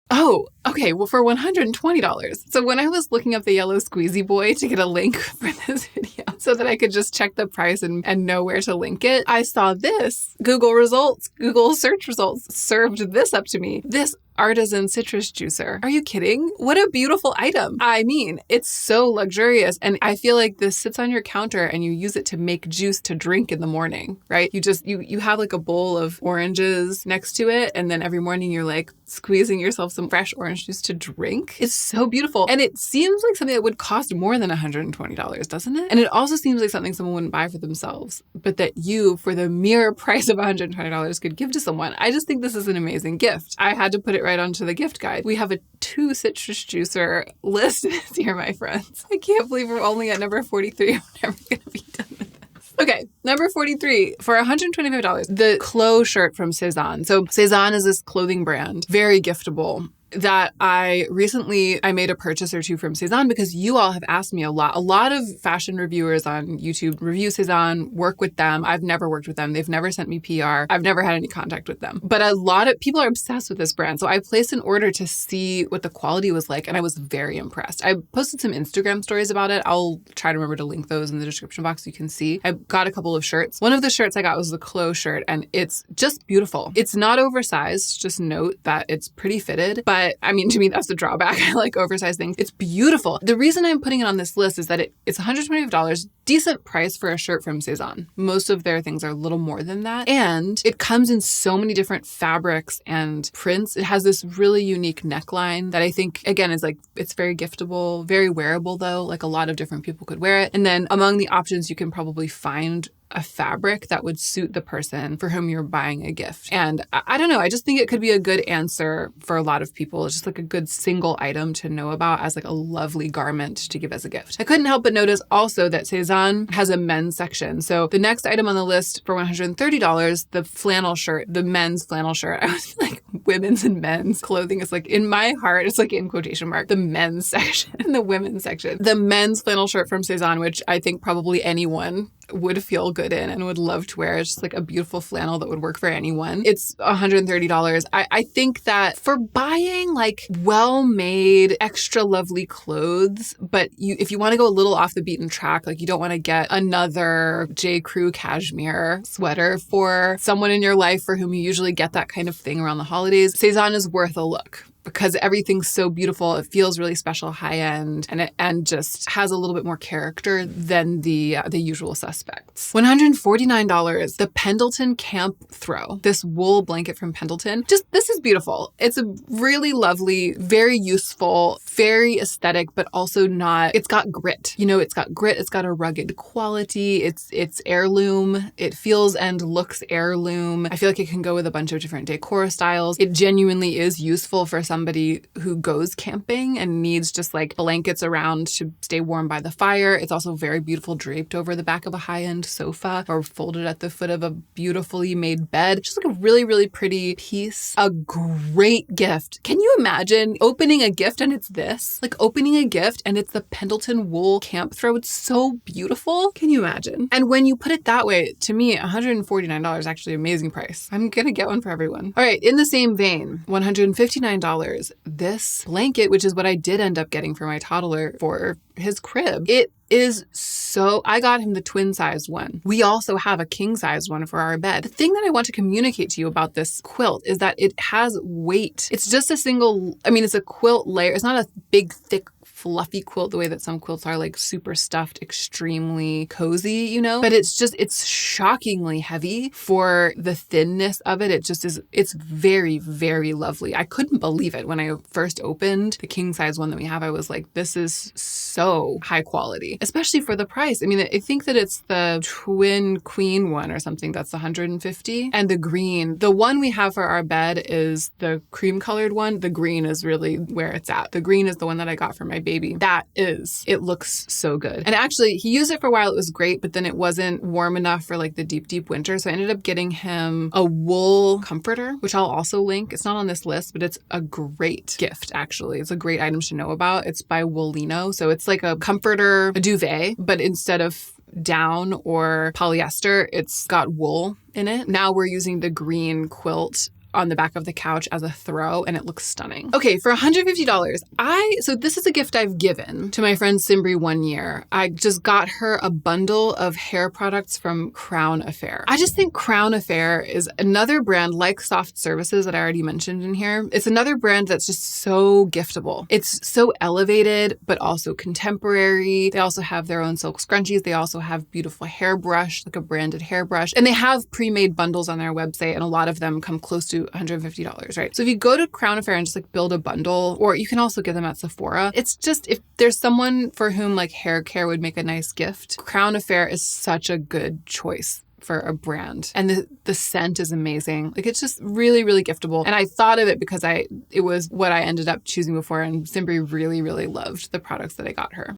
Oh, okay. Well, for $120. So when I was looking up the yellow squeezy boy to get a link for this video so that I could just check the price and know where to link it, I saw this. Google search results served this up to me. This artisan citrus juicer. Are you kidding? What a beautiful item. I mean, it's so luxurious. And I feel like this sits on your counter and you use it to make juice to drink in the morning, right? You have like a bowl of oranges next to it. And then every morning you're like squeezing yourself some fresh orange juice to drink. It's so beautiful. And it seems like something that would cost more than $120, doesn't it? And it also seems like something someone wouldn't buy for themselves, but that you, for the mere price of $120, could give to someone. I just think this is an amazing gift. I had to put it right onto the gift guide. We have a 2 citrus juicer list this year, my friends. I can't believe we're only at number 43. I'm never going to be done with this. Okay, number 43, for $125, the Clos shirt from Cezanne. So Cezanne is this clothing brand, very giftable, that I made a purchase or two from Cezanne because you all have asked me a lot. A lot of fashion reviewers on YouTube review Cezanne, work with them. I've never worked with them. They've never sent me PR. I've never had any contact with them. But a lot of people are obsessed with this brand. So I placed an order to see what the quality was like, and I was very impressed. I posted some Instagram stories about it. I'll try to remember to link those in the description box so you can see. I got a couple of shirts. One of the shirts I got was the Clos shirt, and it's just beautiful. It's not oversized. Just note that it's pretty fitted, but I mean, to me, that's the drawback. I like oversized things. It's beautiful. The reason I'm putting it on this list is that it's $125, decent price for a shirt from Cezanne. Most of their things are a little more than that. And it comes in so many different fabrics and prints. It has this really unique neckline that I think, again, is like, it's very giftable, very wearable though. Like a lot of different people could wear it. And then among the options, you can probably find a fabric that would suit the person for whom you're buying a gift. And I don't know, I just think it could be a good answer for a lot of people. It's just like a good single item to know about as like a lovely garment to give as a gift. I couldn't help but notice also that Cezanne has a men's section. So the next item on the list for $130, the flannel shirt, the men's flannel shirt. I was like, women's and men's clothing is like, in my heart, it's like in quotation mark, the men's section and the women's section. The men's flannel shirt from Cezanne, which I think probably anyone would feel good in and would love to wear. It's just like a beautiful flannel that would work for anyone. It's $130. I think that for buying like well-made, extra lovely clothes, but if you want to go a little off the beaten track, like you don't want to get another J. Crew cashmere sweater for someone in your life for whom you usually get that kind of thing around the holidays, Cezanne is worth a look, because everything's so beautiful. It feels really special, high end, and just has a little bit more character than the usual suspects. $149, the Pendleton Camp Throw. This wool blanket from Pendleton. This is beautiful. It's a really lovely, very useful, very aesthetic, but also not, it's got grit. You know, it's got grit. It's got a rugged quality. It's heirloom. It feels and looks heirloom. I feel like it can go with a bunch of different decor styles. It genuinely is useful for somebody who goes camping and needs just like blankets around to stay warm by the fire. It's also very beautiful draped over the back of a high-end sofa or folded at the foot of a beautifully made bed. Just like a really, really pretty piece. A great gift. Can you imagine opening a gift and it's this? Like opening a gift and it's the Pendleton wool camp throw. It's so beautiful. Can you imagine? And when you put it that way, to me, $149 is actually an amazing price. I'm gonna get one for everyone. All right, in the same vein, $159. This blanket, which is what I did end up getting for my toddler for his crib. It is so, I got him the twin sized one. We also have a king sized one for our bed. The thing that I want to communicate to you about this quilt is that it has weight. It's just a single, it's a quilt layer. It's not a big, thick fluffy quilt the way that some quilts are, like super stuffed, extremely cozy, you know? But it's shockingly heavy for the thinness of it. It just is, it's very, very lovely. I couldn't believe it when I first opened the king size one that we have. I was like, this is so high quality, especially for the price. I mean, I think that it's the twin queen one or something that's 150. And the green, the one we have for our bed is the cream colored one. The green is really where it's at. The green is the one that I got for my baby. It looks so good. And actually, he used it for a while. It was great, but then it wasn't warm enough for like the deep, deep winter. So I ended up getting him a wool comforter, which I'll also link. It's not on this list, but it's a great gift, actually. It's a great item to know about. It's by Woolino. So it's like a comforter, a duvet, but instead of down or polyester, it's got wool in it. Now we're using the green quilt on the back of the couch as a throw, and it looks stunning. Okay, for $150, so this is a gift I've given to my friend Simbri one year. I just got her a bundle of hair products from Crown Affair. I just think Crown Affair is another brand like Soft Services that I already mentioned in here. It's another brand that's just so giftable. It's so elevated, but also contemporary. They also have their own silk scrunchies. They also have beautiful hairbrush, like a branded hairbrush, and they have pre-made bundles on their website, and a lot of them come close to $150, right? So if you go to Crown Affair and just like build a bundle, or you can also get them at Sephora, it's just, if there's someone for whom like hair care would make a nice gift, Crown Affair is such a good choice for a brand. And the scent is amazing. Like, it's just really, really giftable. And I thought of it because it was what I ended up choosing before, and Simbri really, really loved the products that I got her.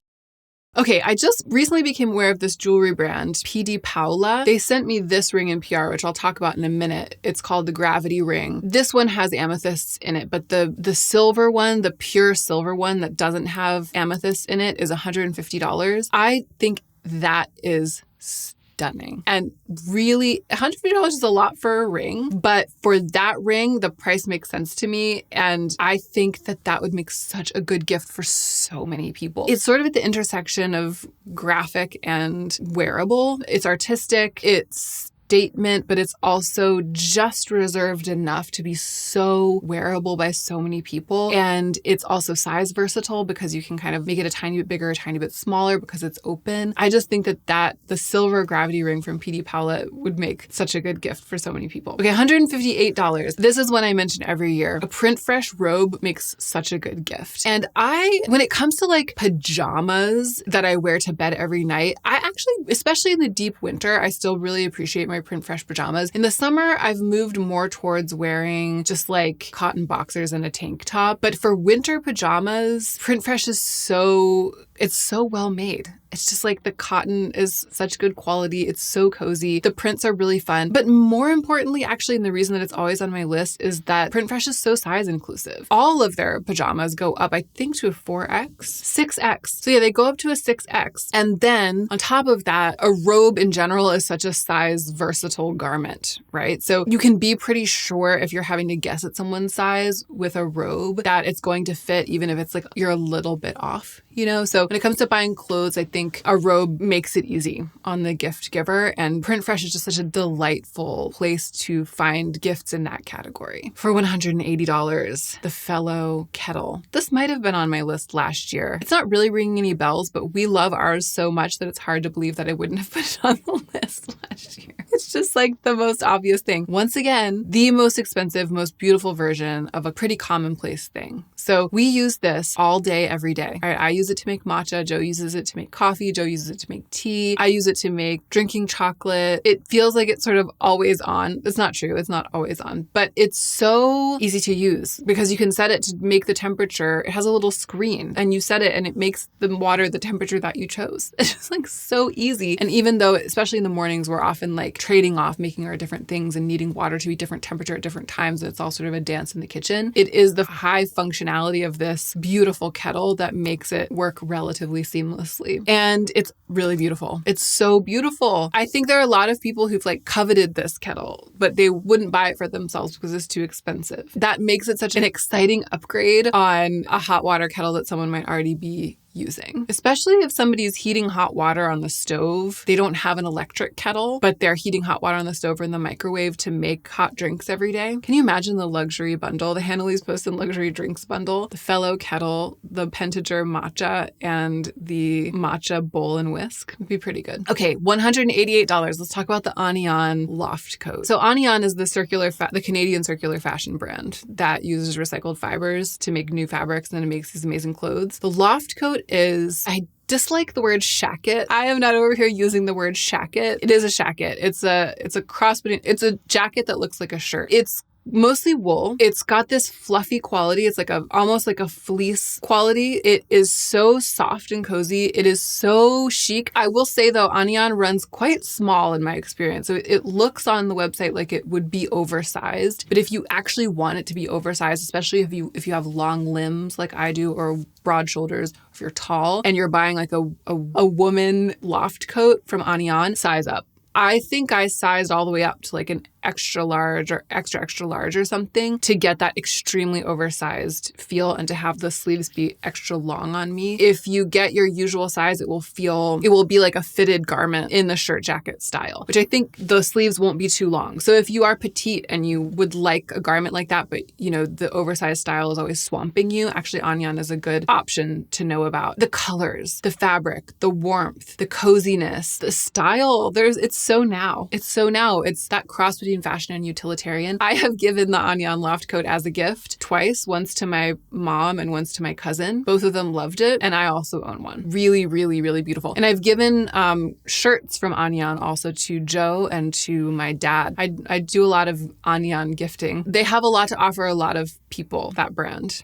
Okay, I just recently became aware of this jewelry brand, PD Paula. They sent me this ring in PR, which I'll talk about in a minute. It's called the Gravity Ring. This one has amethysts in it, but the silver one, the pure silver one that doesn't have amethysts in it, is $150. I think that is stunning. And really, $150 is a lot for a ring, but for that ring, the price makes sense to me. And I think that that would make such a good gift for so many people. It's sort of at the intersection of graphic and wearable. It's artistic. It's statement, but it's also just reserved enough to be so wearable by so many people. And it's also size versatile because you can kind of make it a tiny bit bigger, a tiny bit smaller because it's open. I just think that the silver gravity ring from PD Paula would make such a good gift for so many people. Okay, $158. This is one I mention every year. A print fresh robe makes such a good gift. And when it comes to like pajamas that I wear to bed every night, I actually, especially in the deep winter, I still really appreciate my print fresh pajamas. In the summer, I've moved more towards wearing just like cotton boxers and a tank top. But for winter pajamas, print fresh is so well made. It's just like the cotton is such good quality. It's so cozy. The prints are really fun. But more importantly, actually, and the reason that it's always on my list is that Print Fresh is so size inclusive. All of their pajamas go up, I think, to a 4X, 6X. So yeah, they go up to a 6X. And then on top of that, a robe in general is such a size versatile garment, right? So you can be pretty sure if you're having to guess at someone's size with a robe that it's going to fit, even if it's like you're a little bit off, you know? So when it comes to buying clothes, I think a robe makes it easy on the gift giver, and Print Fresh is just such a delightful place to find gifts in that category. For $180, the Fellow kettle. This might have been on my list last year. It's not really ringing any bells, but we love ours so much that it's hard to believe that I wouldn't have put it on the list last year. It's just like the most obvious thing. Once again, the most expensive, most beautiful version of a pretty commonplace thing. So we use this all day, every day. All right, I use it to make matcha. Joe uses it to make coffee. Joe uses it to make tea. I use it to make drinking chocolate. It feels like it's sort of always on. It's not true. It's not always on, but it's so easy to use because you can set it to make the temperature. It has a little screen and you set it and it makes the water the temperature that you chose. It's just like so easy. And even though, especially in the mornings, we're often like trading off, making our different things and needing water to be different temperature at different times. And it's all sort of a dance in the kitchen. It is the high functionality of this beautiful kettle that makes it work relatively seamlessly. And it's really beautiful. It's so beautiful. I think there are a lot of people who've like coveted this kettle, but they wouldn't buy it for themselves because it's too expensive. That makes it such an exciting upgrade on a hot water kettle that someone might already be using, especially if somebody's heating hot water on the stove. They don't have an electric kettle, but they're heating hot water on the stove or in the microwave to make hot drinks every day. Can you imagine the luxury bundle, the Hanalise Post luxury drinks bundle, the Fellow kettle, the Pentager matcha, and the matcha bowl and whisk? It'd be pretty good. Okay, $188. Let's talk about the Anion Loft Coat. So Anion is the Canadian circular fashion brand that uses recycled fibers to make new fabrics, and then it makes these amazing clothes. The Loft Coat is, I dislike the word shacket. I am not over here using the word shacket. It is a shacket. It's a cross between, it's a jacket that looks like a shirt. It's mostly wool. It's got this fluffy quality. It's like almost like a fleece quality. It is so soft and cozy. It is so chic. I will say though, Anion runs quite small in my experience. So it looks on the website like it would be oversized, but if you actually want it to be oversized, especially if you have long limbs like I do, or broad shoulders, if you're tall and you're buying like a woman loft coat from Anion, size up. I think I sized all the way up to like an extra large or extra large or something to get that extremely oversized feel and to have the sleeves be extra long on me. If you get your usual size, it will be like a fitted garment in the shirt jacket style, which I think the sleeves won't be too long. So if you are petite and you would like a garment like that, but you know, the oversized style is always swamping you, actually Anion is a good option to know about. The colors, the fabric, the warmth, the coziness, the style, it's so now. It's that cross between fashion and utilitarian. I have given the Anion Loft Coat as a gift twice, once to my mom and once to my cousin. Both of them loved it, and I also own one. Really, really, really beautiful. And I've given shirts from Anion also to Joe and to my dad. I do a lot of Anion gifting. They have a lot to offer a lot of people, that brand.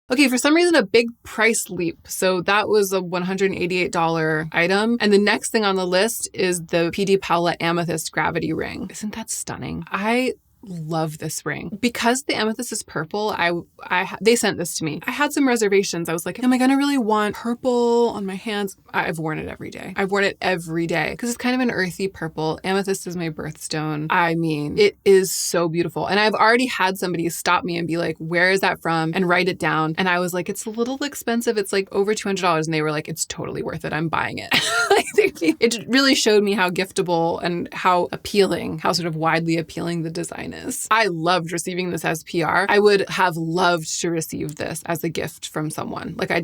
Okay, for some reason, a big price leap. So that was a $188 item. And the next thing on the list is the PD Paula Amethyst Gravity Ring. Isn't that stunning? I love this ring. Because the amethyst is purple, they sent this to me. I had some reservations. I was like, am I going to really want purple on my hands? I've worn it every day. I've worn it every day because it's kind of an earthy purple. Amethyst is my birthstone. I mean, it is so beautiful. And I've already had somebody stop me and be like, where is that from? And write it down. And I was like, it's a little expensive. It's like over $200. And they were like, it's totally worth it. I'm buying it. It really showed me how giftable and how appealing, how sort of widely appealing the design is. I loved receiving this as PR. I would have loved to receive this as a gift from someone. Like I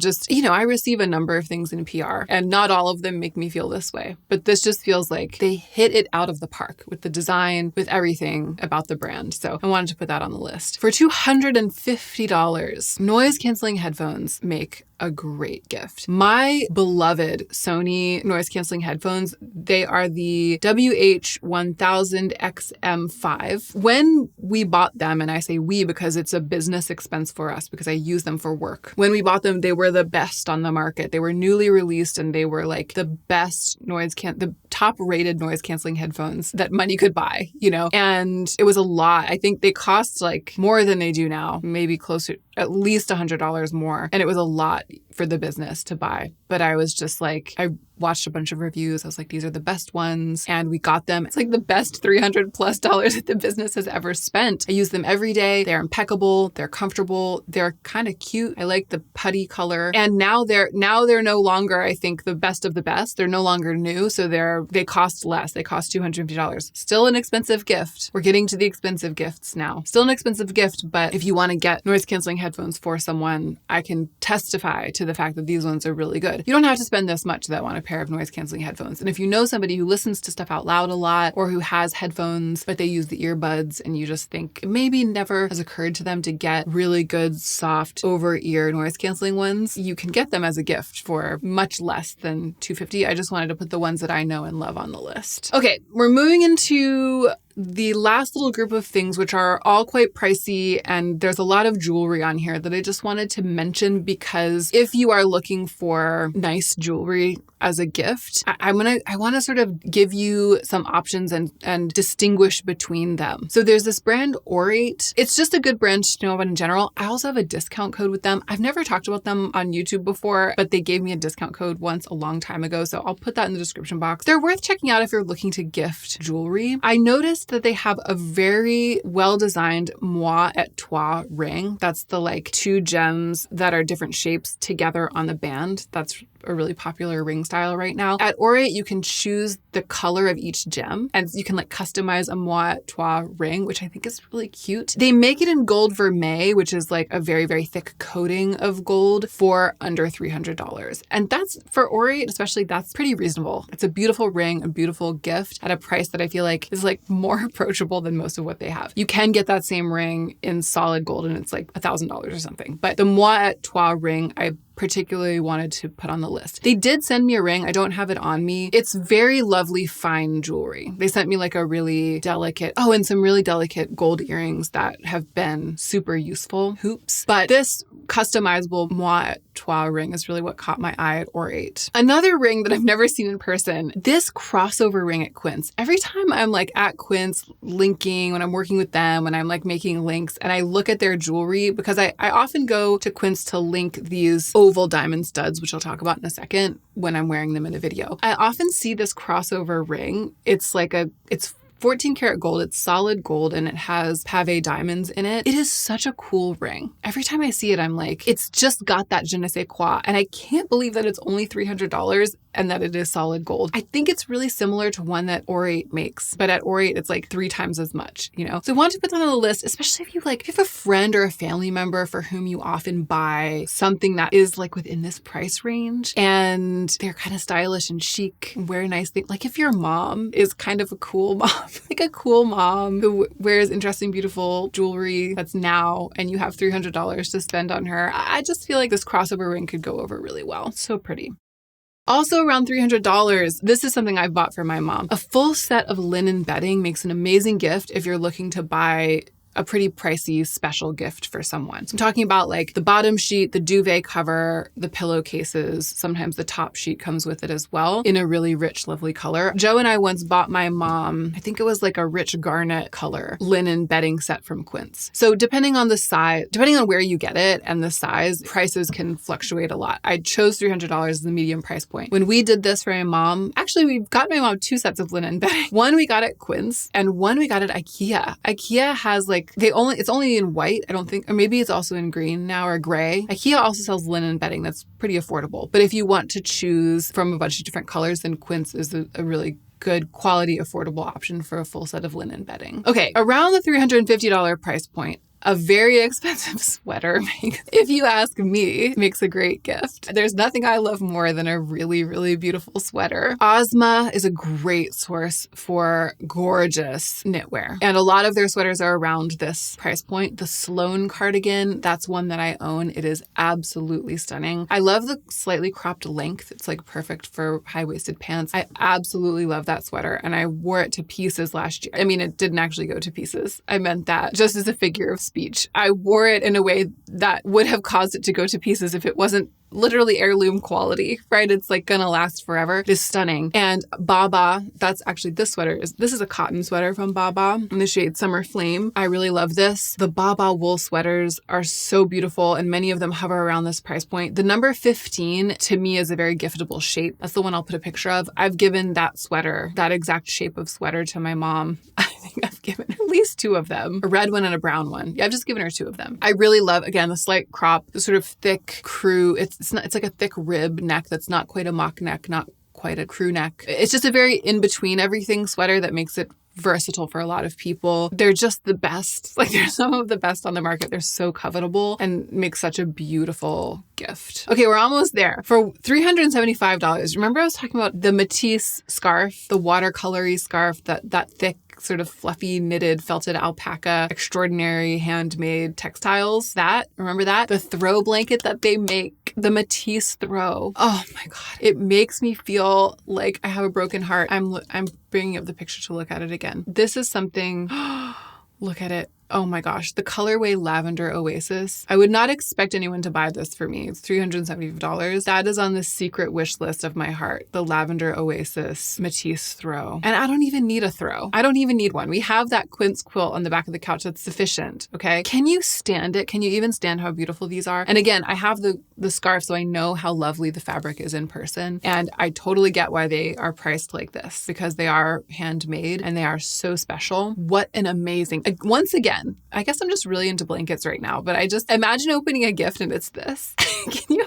receive a number of things in PR and not all of them make me feel this way. But this just feels like they hit it out of the park with the design, with everything about the brand. So I wanted to put that on the list. For $250, noise canceling headphones make a great gift. My beloved Sony noise canceling headphones, they are the WH-1000XM5. When we bought them, and I say we because it's a business expense for us because I use them for work. When we bought them, they were the best on the market. They were newly released and they were like the best the top rated noise canceling headphones that money could buy, you know? And it was a lot. I think they cost like more than they do now, maybe closer, at least $100 more. And it was a lot for the business to buy. But I was just like, I watched a bunch of reviews. I was like, these are the best ones. And we got them. It's like the best $300+ that the business has ever spent. I use them every day. They're impeccable. They're comfortable. They're kind of cute. I like the putty color. And now they're no longer, I think, the best of the best. They're no longer new. So they cost less. They cost $250. Still an expensive gift. We're getting to the expensive gifts now. Still an expensive gift, but if you want to get noise canceling headphones for someone, I can testify to the fact that these ones are really good. You don't have to spend this much though on a pair of noise canceling headphones. And if you know somebody who listens to stuff out loud a lot or who has headphones, but they use the earbuds and you just think it maybe never has occurred to them to get really good, soft over-ear noise canceling ones, you can get them as a gift for much less than $250. I just wanted to put the ones that I know and love on the list. Okay, we're moving into the last little group of things, which are all quite pricey, and there's a lot of jewelry on here that I just wanted to mention because if you are looking for nice jewelry as a gift, I want to sort of give you some options and distinguish between them. So there's this brand Orate. It's just a good brand to know about in general. I also have a discount code with them. I've never talked about them on YouTube before, but they gave me a discount code once a long time ago, so I'll put that in the description box. They're worth checking out if you're looking to gift jewelry. I noticed noticed that they have a very well-designed moi et toi ring. That's the like two gems that are different shapes together on the band. That's a really popular ring style right now. At Orate, you can choose the color of each gem and you can like customize a moi et toi ring, which I think is really cute. They make it in gold vermeil, which is like a very, very thick coating of gold for under $300. And that's for Orate, especially, that's pretty reasonable. It's a beautiful ring, a beautiful gift at a price that I feel like is like more approachable than most of what they have. You can get that same ring in solid gold and it's like $1,000 or something. But the moi et toi ring, I particularly wanted to put on the list. They did send me a ring. I don't have it on me. It's very lovely, fine jewelry. They sent me like a really delicate, and some really delicate gold earrings that have been super useful, hoops. But this customizable moi et toi ring is really what caught my eye at Orate. Another ring that I've never seen in person, this crossover ring at Quince. Every time I'm like at Quince linking, when I'm working with them, when I'm like making links and I look at their jewelry, because I often go to Quince to link these oval diamond studs, which I'll talk about in a second when I'm wearing them in a video. I often see this crossover ring. It's 14 karat gold. It's solid gold and it has pave diamonds in it. It is such a cool ring. Every time I see it, I'm like, it's just got that je ne sais quoi. And I can't believe that it's only $300 and that it is solid gold. I think it's really similar to one that Orate makes, but at Orate, it's like 3 times as much, you know? So I want to put that on the list, especially if you have a friend or a family member for whom you often buy something that is like within this price range and they're kind of stylish and chic and wear nice things. Like if your mom is kind of a cool mom, like a cool mom who wears interesting, beautiful jewelry that's now, and you have $300 to spend on her, I just feel like this crossover ring could go over really well. So pretty. Also around $300, this is something I've bought for my mom. A full set of linen bedding makes an amazing gift if you're looking to buy a pretty pricey special gift for someone. So I'm talking about like the bottom sheet, the duvet cover, the pillowcases. Sometimes the top sheet comes with it as well in a really rich, lovely color. Joe and I once bought my mom, I think it was like a rich garnet color linen bedding set from Quince. So depending on the size, depending on where you get it and the size, prices can fluctuate a lot. I chose $300 as the medium price point. When we did this for my mom, actually we got my mom 2 sets of linen bedding. One we got at Quince and one we got at IKEA. IKEA has like it's only in white, I don't think, or maybe it's also in green now or gray. IKEA also sells linen bedding that's pretty affordable. But if you want to choose from a bunch of different colors, then Quince is a really good quality, affordable option for a full set of linen bedding. Okay, around the $350 price point, a very expensive sweater, if you ask me, makes a great gift. There's nothing I love more than a really, really beautiful sweater. Ozma is a great source for gorgeous knitwear. And a lot of their sweaters are around this price point. The Sloan cardigan, that's one that I own. It is absolutely stunning. I love the slightly cropped length. It's like perfect for high-waisted pants. I absolutely love that sweater. And I wore it to pieces last year. I mean, it didn't actually go to pieces. I meant that just as a figure of speech. I wore it in a way that would have caused it to go to pieces if it wasn't literally heirloom quality, right? It's like gonna last forever. It is stunning. And Baba, that's actually this is a cotton sweater from Baba in the shade Summer Flame. I really love this. The Baba wool sweaters are so beautiful and many of them hover around this price point. The number 15 to me is a very giftable shape. That's the one I'll put a picture of. I've given that sweater, that exact shape of sweater to my mom. I think I've given at least 2 of them, a red one and a brown one. Yeah, I've just given her 2 of them. I really love, again, the slight crop, the sort of thick crew. It's like a thick rib neck that's not quite a mock neck, not quite a crew neck. It's just a very in-between everything sweater that makes it versatile for a lot of people. They're just the best. Like they're some of the best on the market. They're so covetable and make such a beautiful gift. Okay, we're almost there. For $375, remember I was talking about the Matisse scarf, the watercolory scarf, that thick sort of fluffy knitted felted alpaca, extraordinary handmade textiles. Remember that? The throw blanket that they make, the Matisse throw. Oh my God. It makes me feel like I have a broken heart. I'm bringing up the picture to look at it again. This is something, look at it. Oh my gosh, the colorway Lavender Oasis. I would not expect anyone to buy this for me. It's $375. That is on the secret wish list of my heart. The Lavender Oasis Matisse throw. And I don't even need a throw. I don't even need one. We have that Quince quilt on the back of the couch. That's sufficient, okay? Can you stand it? Can you even stand how beautiful these are? And again, I have the the scarf, so I know how lovely the fabric is in person. And I totally get why they are priced like this, because they are handmade and they are so special. What an amazing, once again, I guess I'm just really into blankets right now, but I just imagine opening a gift and it's this.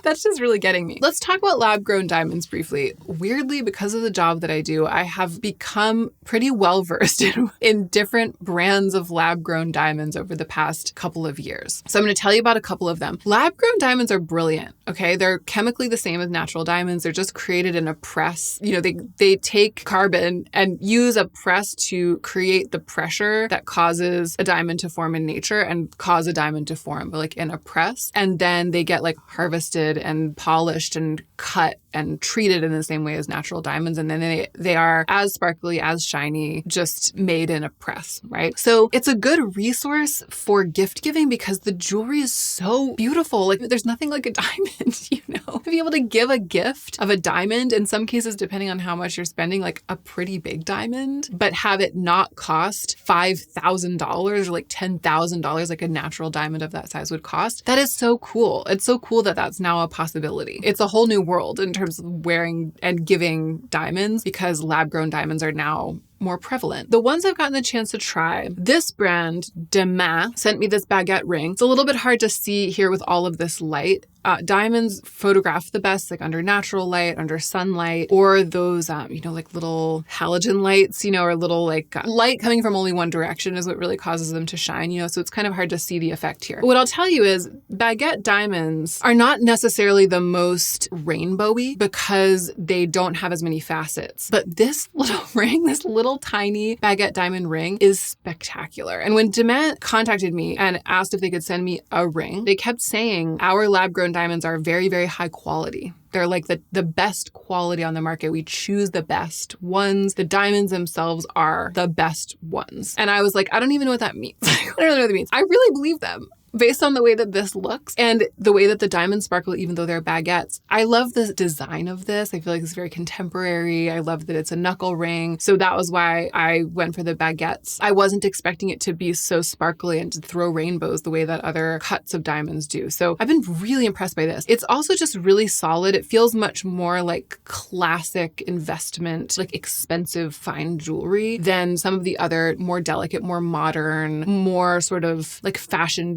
That's just really getting me. Let's talk about lab grown diamonds briefly. Weirdly, because of the job that I do, I have become pretty well versed in different brands of lab grown diamonds over the past couple of years. So I'm going to tell you about a couple of them. Lab grown diamonds are brilliant. Okay. They're chemically the same as natural diamonds. They're just created in a press. They take carbon and use a press to create the pressure that causes a diamond to form in nature and cause a diamond to form like in a press. And then they get like harvested and polished and cut and treated in the same way as natural diamonds. And then they are as sparkly, as shiny, just made in a press, right? So it's a good resource for gift giving because the jewelry is so beautiful. Like there's nothing like a diamond, to be able to give a gift of a diamond, in some cases, depending on how much you're spending, like a pretty big diamond, but have it not cost $5,000 or like $10,000 like a natural diamond of that size would cost. That is so cool. It's so cool that that's now a possibility. It's a whole new world in terms of wearing and giving diamonds because lab-grown diamonds are now more prevalent. The ones I've gotten the chance to try, this brand, Demain, sent me this baguette ring. It's a little bit hard to see here with all of this light. Diamonds photograph the best, like under natural light, under sunlight, or those, like little halogen lights, or little like light coming from only one direction is what really causes them to shine, so it's kind of hard to see the effect here. But what I'll tell you is baguette diamonds are not necessarily the most rainbowy because they don't have as many facets. But this little ring, this little tiny baguette diamond ring is spectacular. And when Demain contacted me and asked if they could send me a ring, they kept saying our lab-grown diamonds are very, very high quality. They're like the best quality on the market. We choose the best ones. The diamonds themselves are the best ones. And I was like, I don't even know what that means. I don't know what that means. I really believe them. Based on the way that this looks and the way that the diamonds sparkle, even though they're baguettes. I love the design of this. I feel like it's very contemporary. I love that it's a knuckle ring. So that was why I went for the baguettes. I wasn't expecting it to be so sparkly and to throw rainbows the way that other cuts of diamonds do. So I've been really impressed by this. It's also just really solid. It feels much more like classic investment, like expensive fine jewelry than some of the other more delicate, more modern, more sort of like fashion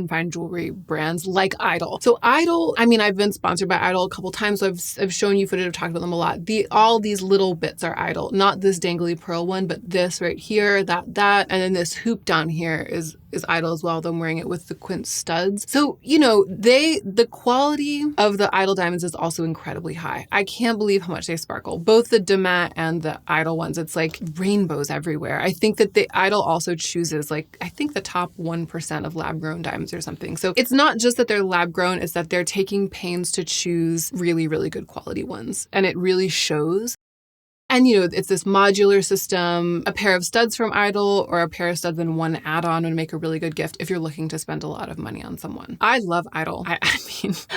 fine jewelry brands like Idol. So Idol, I've been sponsored by Idol a couple times, so I've shown you footage, I've talked about them a lot. All these little bits are Idol, not this dangly pearl one, but this right here, that, and then this hoop down here is Idol as well, though I'm wearing it with the quince studs. So, the quality of the Idol diamonds is also incredibly high. I can't believe how much they sparkle. Both the Demain and the Idol ones, it's like rainbows everywhere. I think that the Idol also chooses the top 1% of lab-grown diamonds or something. So it's not just that they're lab-grown, it's that they're taking pains to choose really, really good quality ones. And it really shows. And, it's this modular system, a pair of studs from Idol or a pair of studs and one add-on would make a really good gift if you're looking to spend a lot of money on someone. I love Idol.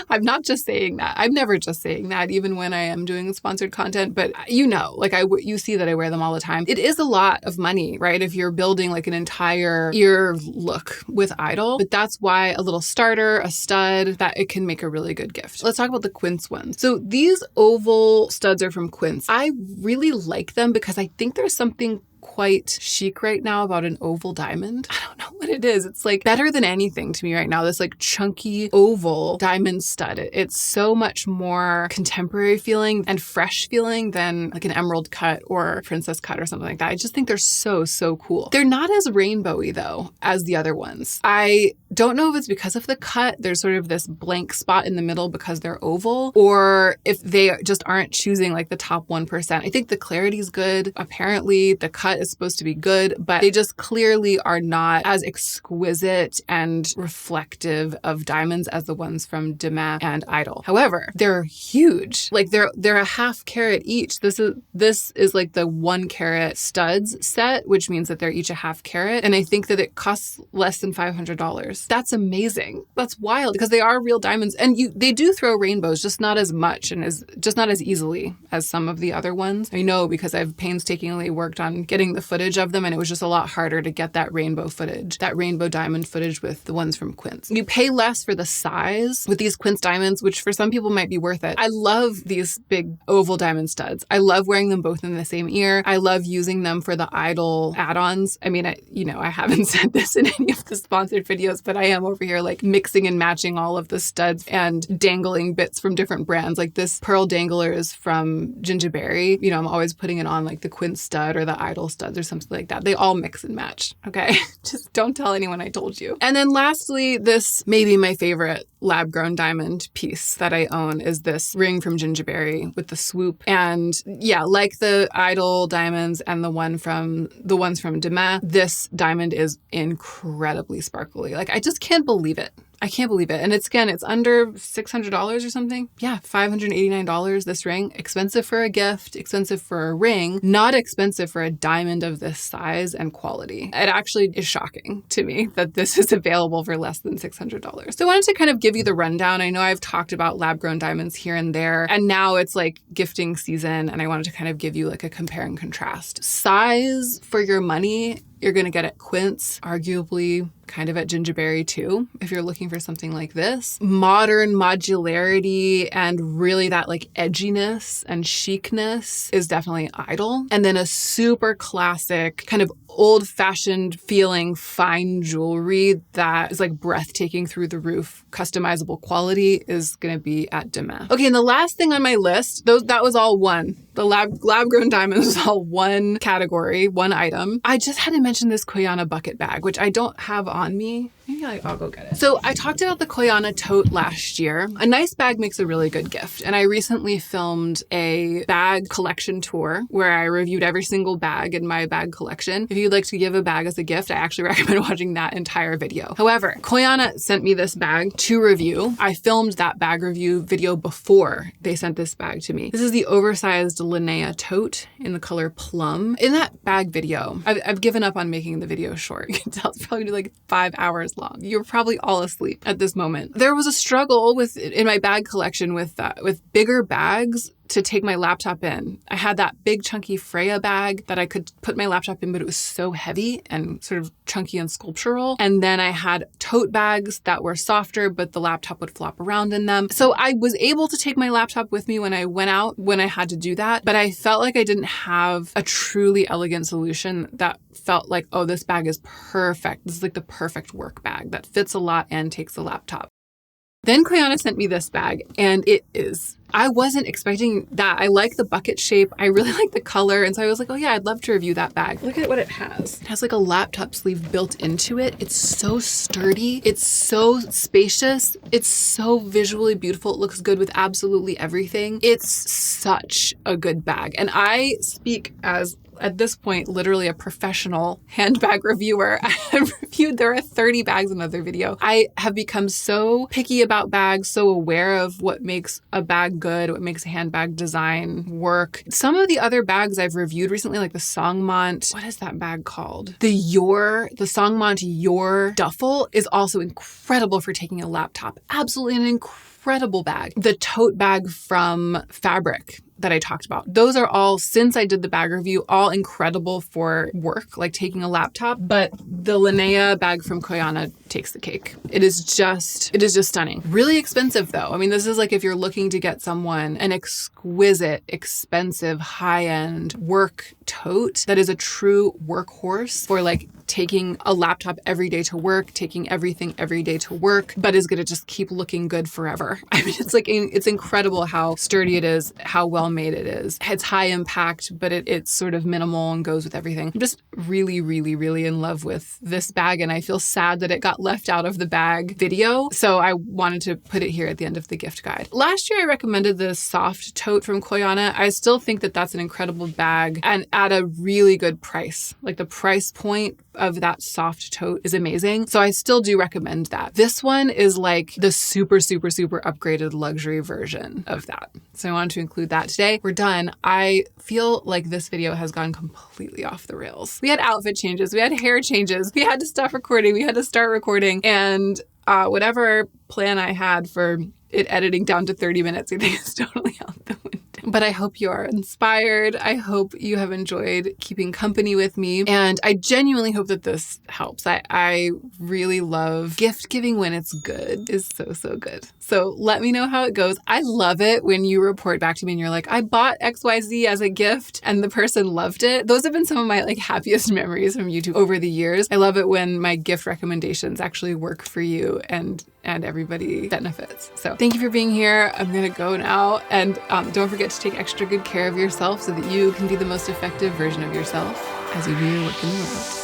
I'm not just saying that. I'm never just saying that, even when I am doing sponsored content. But you see that I wear them all the time. It is a lot of money, right? If you're building like an entire ear look with Idol. But that's why a little starter, a stud, that it can make a really good gift. Let's talk about the quince ones. So these oval studs are from quince. I really like them because I think there's something quite chic right now about an oval diamond. I don't know what it is. It's like better than anything to me right now. This like chunky oval diamond stud. It's so much more contemporary feeling and fresh feeling than like an emerald cut or princess cut or something like that. I just think they're so, so cool. They're not as rainbowy though as the other ones. I don't know if it's because of the cut. There's sort of this blank spot in the middle because they're oval, or if they just aren't choosing like the top 1%. I think the clarity is good. Apparently the cut is supposed to be good, but they just clearly are not as exquisite and reflective of diamonds as the ones from Demain and Idol. However, they're huge. Like they're a half carat each. This is like the 1 carat studs set, which means that they're each a half carat. And I think that it costs less than $500. That's amazing. That's wild because they are real diamonds, and they do throw rainbows, just not as much and just not as easily as some of the other ones. I know because I've painstakingly worked on getting getting the footage of them, and it was just a lot harder to get that rainbow footage, that rainbow diamond footage with the ones from Quince. You pay less for the size with these Quince diamonds, which for some people might be worth it. I love these big oval diamond studs. I love wearing them both in the same ear. I love using them for the idol add-ons. I mean, I haven't said this in any of the sponsored videos, but I am over here like mixing and matching all of the studs and dangling bits from different brands. Like this pearl dangler is from Gingerberry. I'm always putting it on like the Quince stud or the idol studs or something like that. They all mix and match. Okay. Just don't tell anyone I told you. And then lastly, this may be my favorite lab-grown diamond piece that I own is this ring from Gingerberry with the swoop. And yeah, like the idol diamonds and the ones from Demain, this diamond is incredibly sparkly. Like, I just can't believe it. I can't believe it. And it's under $600 or something. Yeah, $589, this ring. Expensive for a gift, expensive for a ring, not expensive for a diamond of this size and quality. It actually is shocking to me that this is available for less than $600. So I wanted to kind of give you the rundown. I know I've talked about lab-grown diamonds here and there, and now it's like gifting season, and I wanted to kind of give you like a compare and contrast. Size for your money, you're going to get at Quince, arguably kind of at Gingerberry too, if you're looking for something like this. Modern modularity and really that like edginess and chicness is definitely idol. And then a super classic kind of old-fashioned feeling fine jewelry that is like breathtaking through the roof, customizable quality is going to be at Demain. Okay, and the last thing on my list, that was all one. The lab-grown diamonds was all one category, one item. I just had to mention this Koyana bucket bag, which I don't have on me. Maybe I'll go get it. So I talked about the Koyana tote last year. A nice bag makes a really good gift. And I recently filmed a bag collection tour where I reviewed every single bag in my bag collection. If you'd like to give a bag as a gift, I actually recommend watching that entire video. However, Koyana sent me this bag to review. I filmed that bag review video before they sent this bag to me. This is the oversized Linnea tote in the color plum. In that bag video, I've given up on making the video short. You can tell it's probably like 5 hours long. You're probably all asleep at this moment. There was a struggle in my bag collection with bigger bags to take my laptop in. I had that big chunky Freya bag that I could put my laptop in, but it was so heavy and sort of chunky and sculptural. And then I had tote bags that were softer, but the laptop would flop around in them. So I was able to take my laptop with me when I went out, when I had to do that. But I felt like I didn't have a truly elegant solution that felt like, oh, this bag is perfect. This is like the perfect work bag that fits a lot and takes a laptop. Then Koyana sent me this bag, and I wasn't expecting that. I like the bucket shape. I really like the color. And so I was like, oh yeah, I'd love to review that bag. Look at what it has. It has like a laptop sleeve built into it. It's so sturdy. It's so spacious. It's so visually beautiful. It looks good with absolutely everything. It's such a good bag. And I speak as, at this point, literally a professional handbag reviewer. There are 30 bags in another video. I have become so picky about bags, so aware of what makes a bag good, what makes a handbag design work. Some of the other bags I've reviewed recently, like the Songmont, what is that bag called? The Songmont Your duffel is also incredible for taking a laptop. Absolutely an incredible bag. The tote bag from Fabric that I talked about. Those are all, since I did the bag review, all incredible for work, like taking a laptop. But the Linnea bag from Koyana takes the cake. It is just stunning. Really expensive though. I mean, this is like if you're looking to get someone an exquisite, expensive, high-end work tote that is a true workhorse for like taking a laptop every day to work, taking everything every day to work, but is going to just keep looking good forever. I mean, it's incredible how sturdy it is, how well made it is. It's high impact, but it's sort of minimal and goes with everything. I'm just really, really, really in love with this bag, and I feel sad that it got left out of the bag video. So I wanted to put it here at the end of the gift guide. Last year, I recommended the soft tote from Koyana. I still think that that's an incredible bag and at a really good price. Like the price point of that soft tote is amazing. So I still do recommend that. This one is like the super, super, super upgraded luxury version of that. So I wanted to include that today. We're done. I feel like this video has gone completely off the rails. We had outfit changes. We had hair changes. We had to stop recording. We had to start recording. And whatever plan I had for it editing down to 30 minutes, I think is totally out the window. But I hope you are inspired. I hope you have enjoyed keeping company with me. And I genuinely hope that this helps. I really love gift giving when it's good is so, so good. So let me know how it goes. I love it when you report back to me and you're like, I bought XYZ as a gift and the person loved it. Those have been some of my happiest memories from YouTube over the years. I love it when my gift recommendations actually work for you and everybody benefits. So thank you for being here. I'm going to go now. And don't forget to take extra good care of yourself so that you can be the most effective version of yourself as you do your work in the world.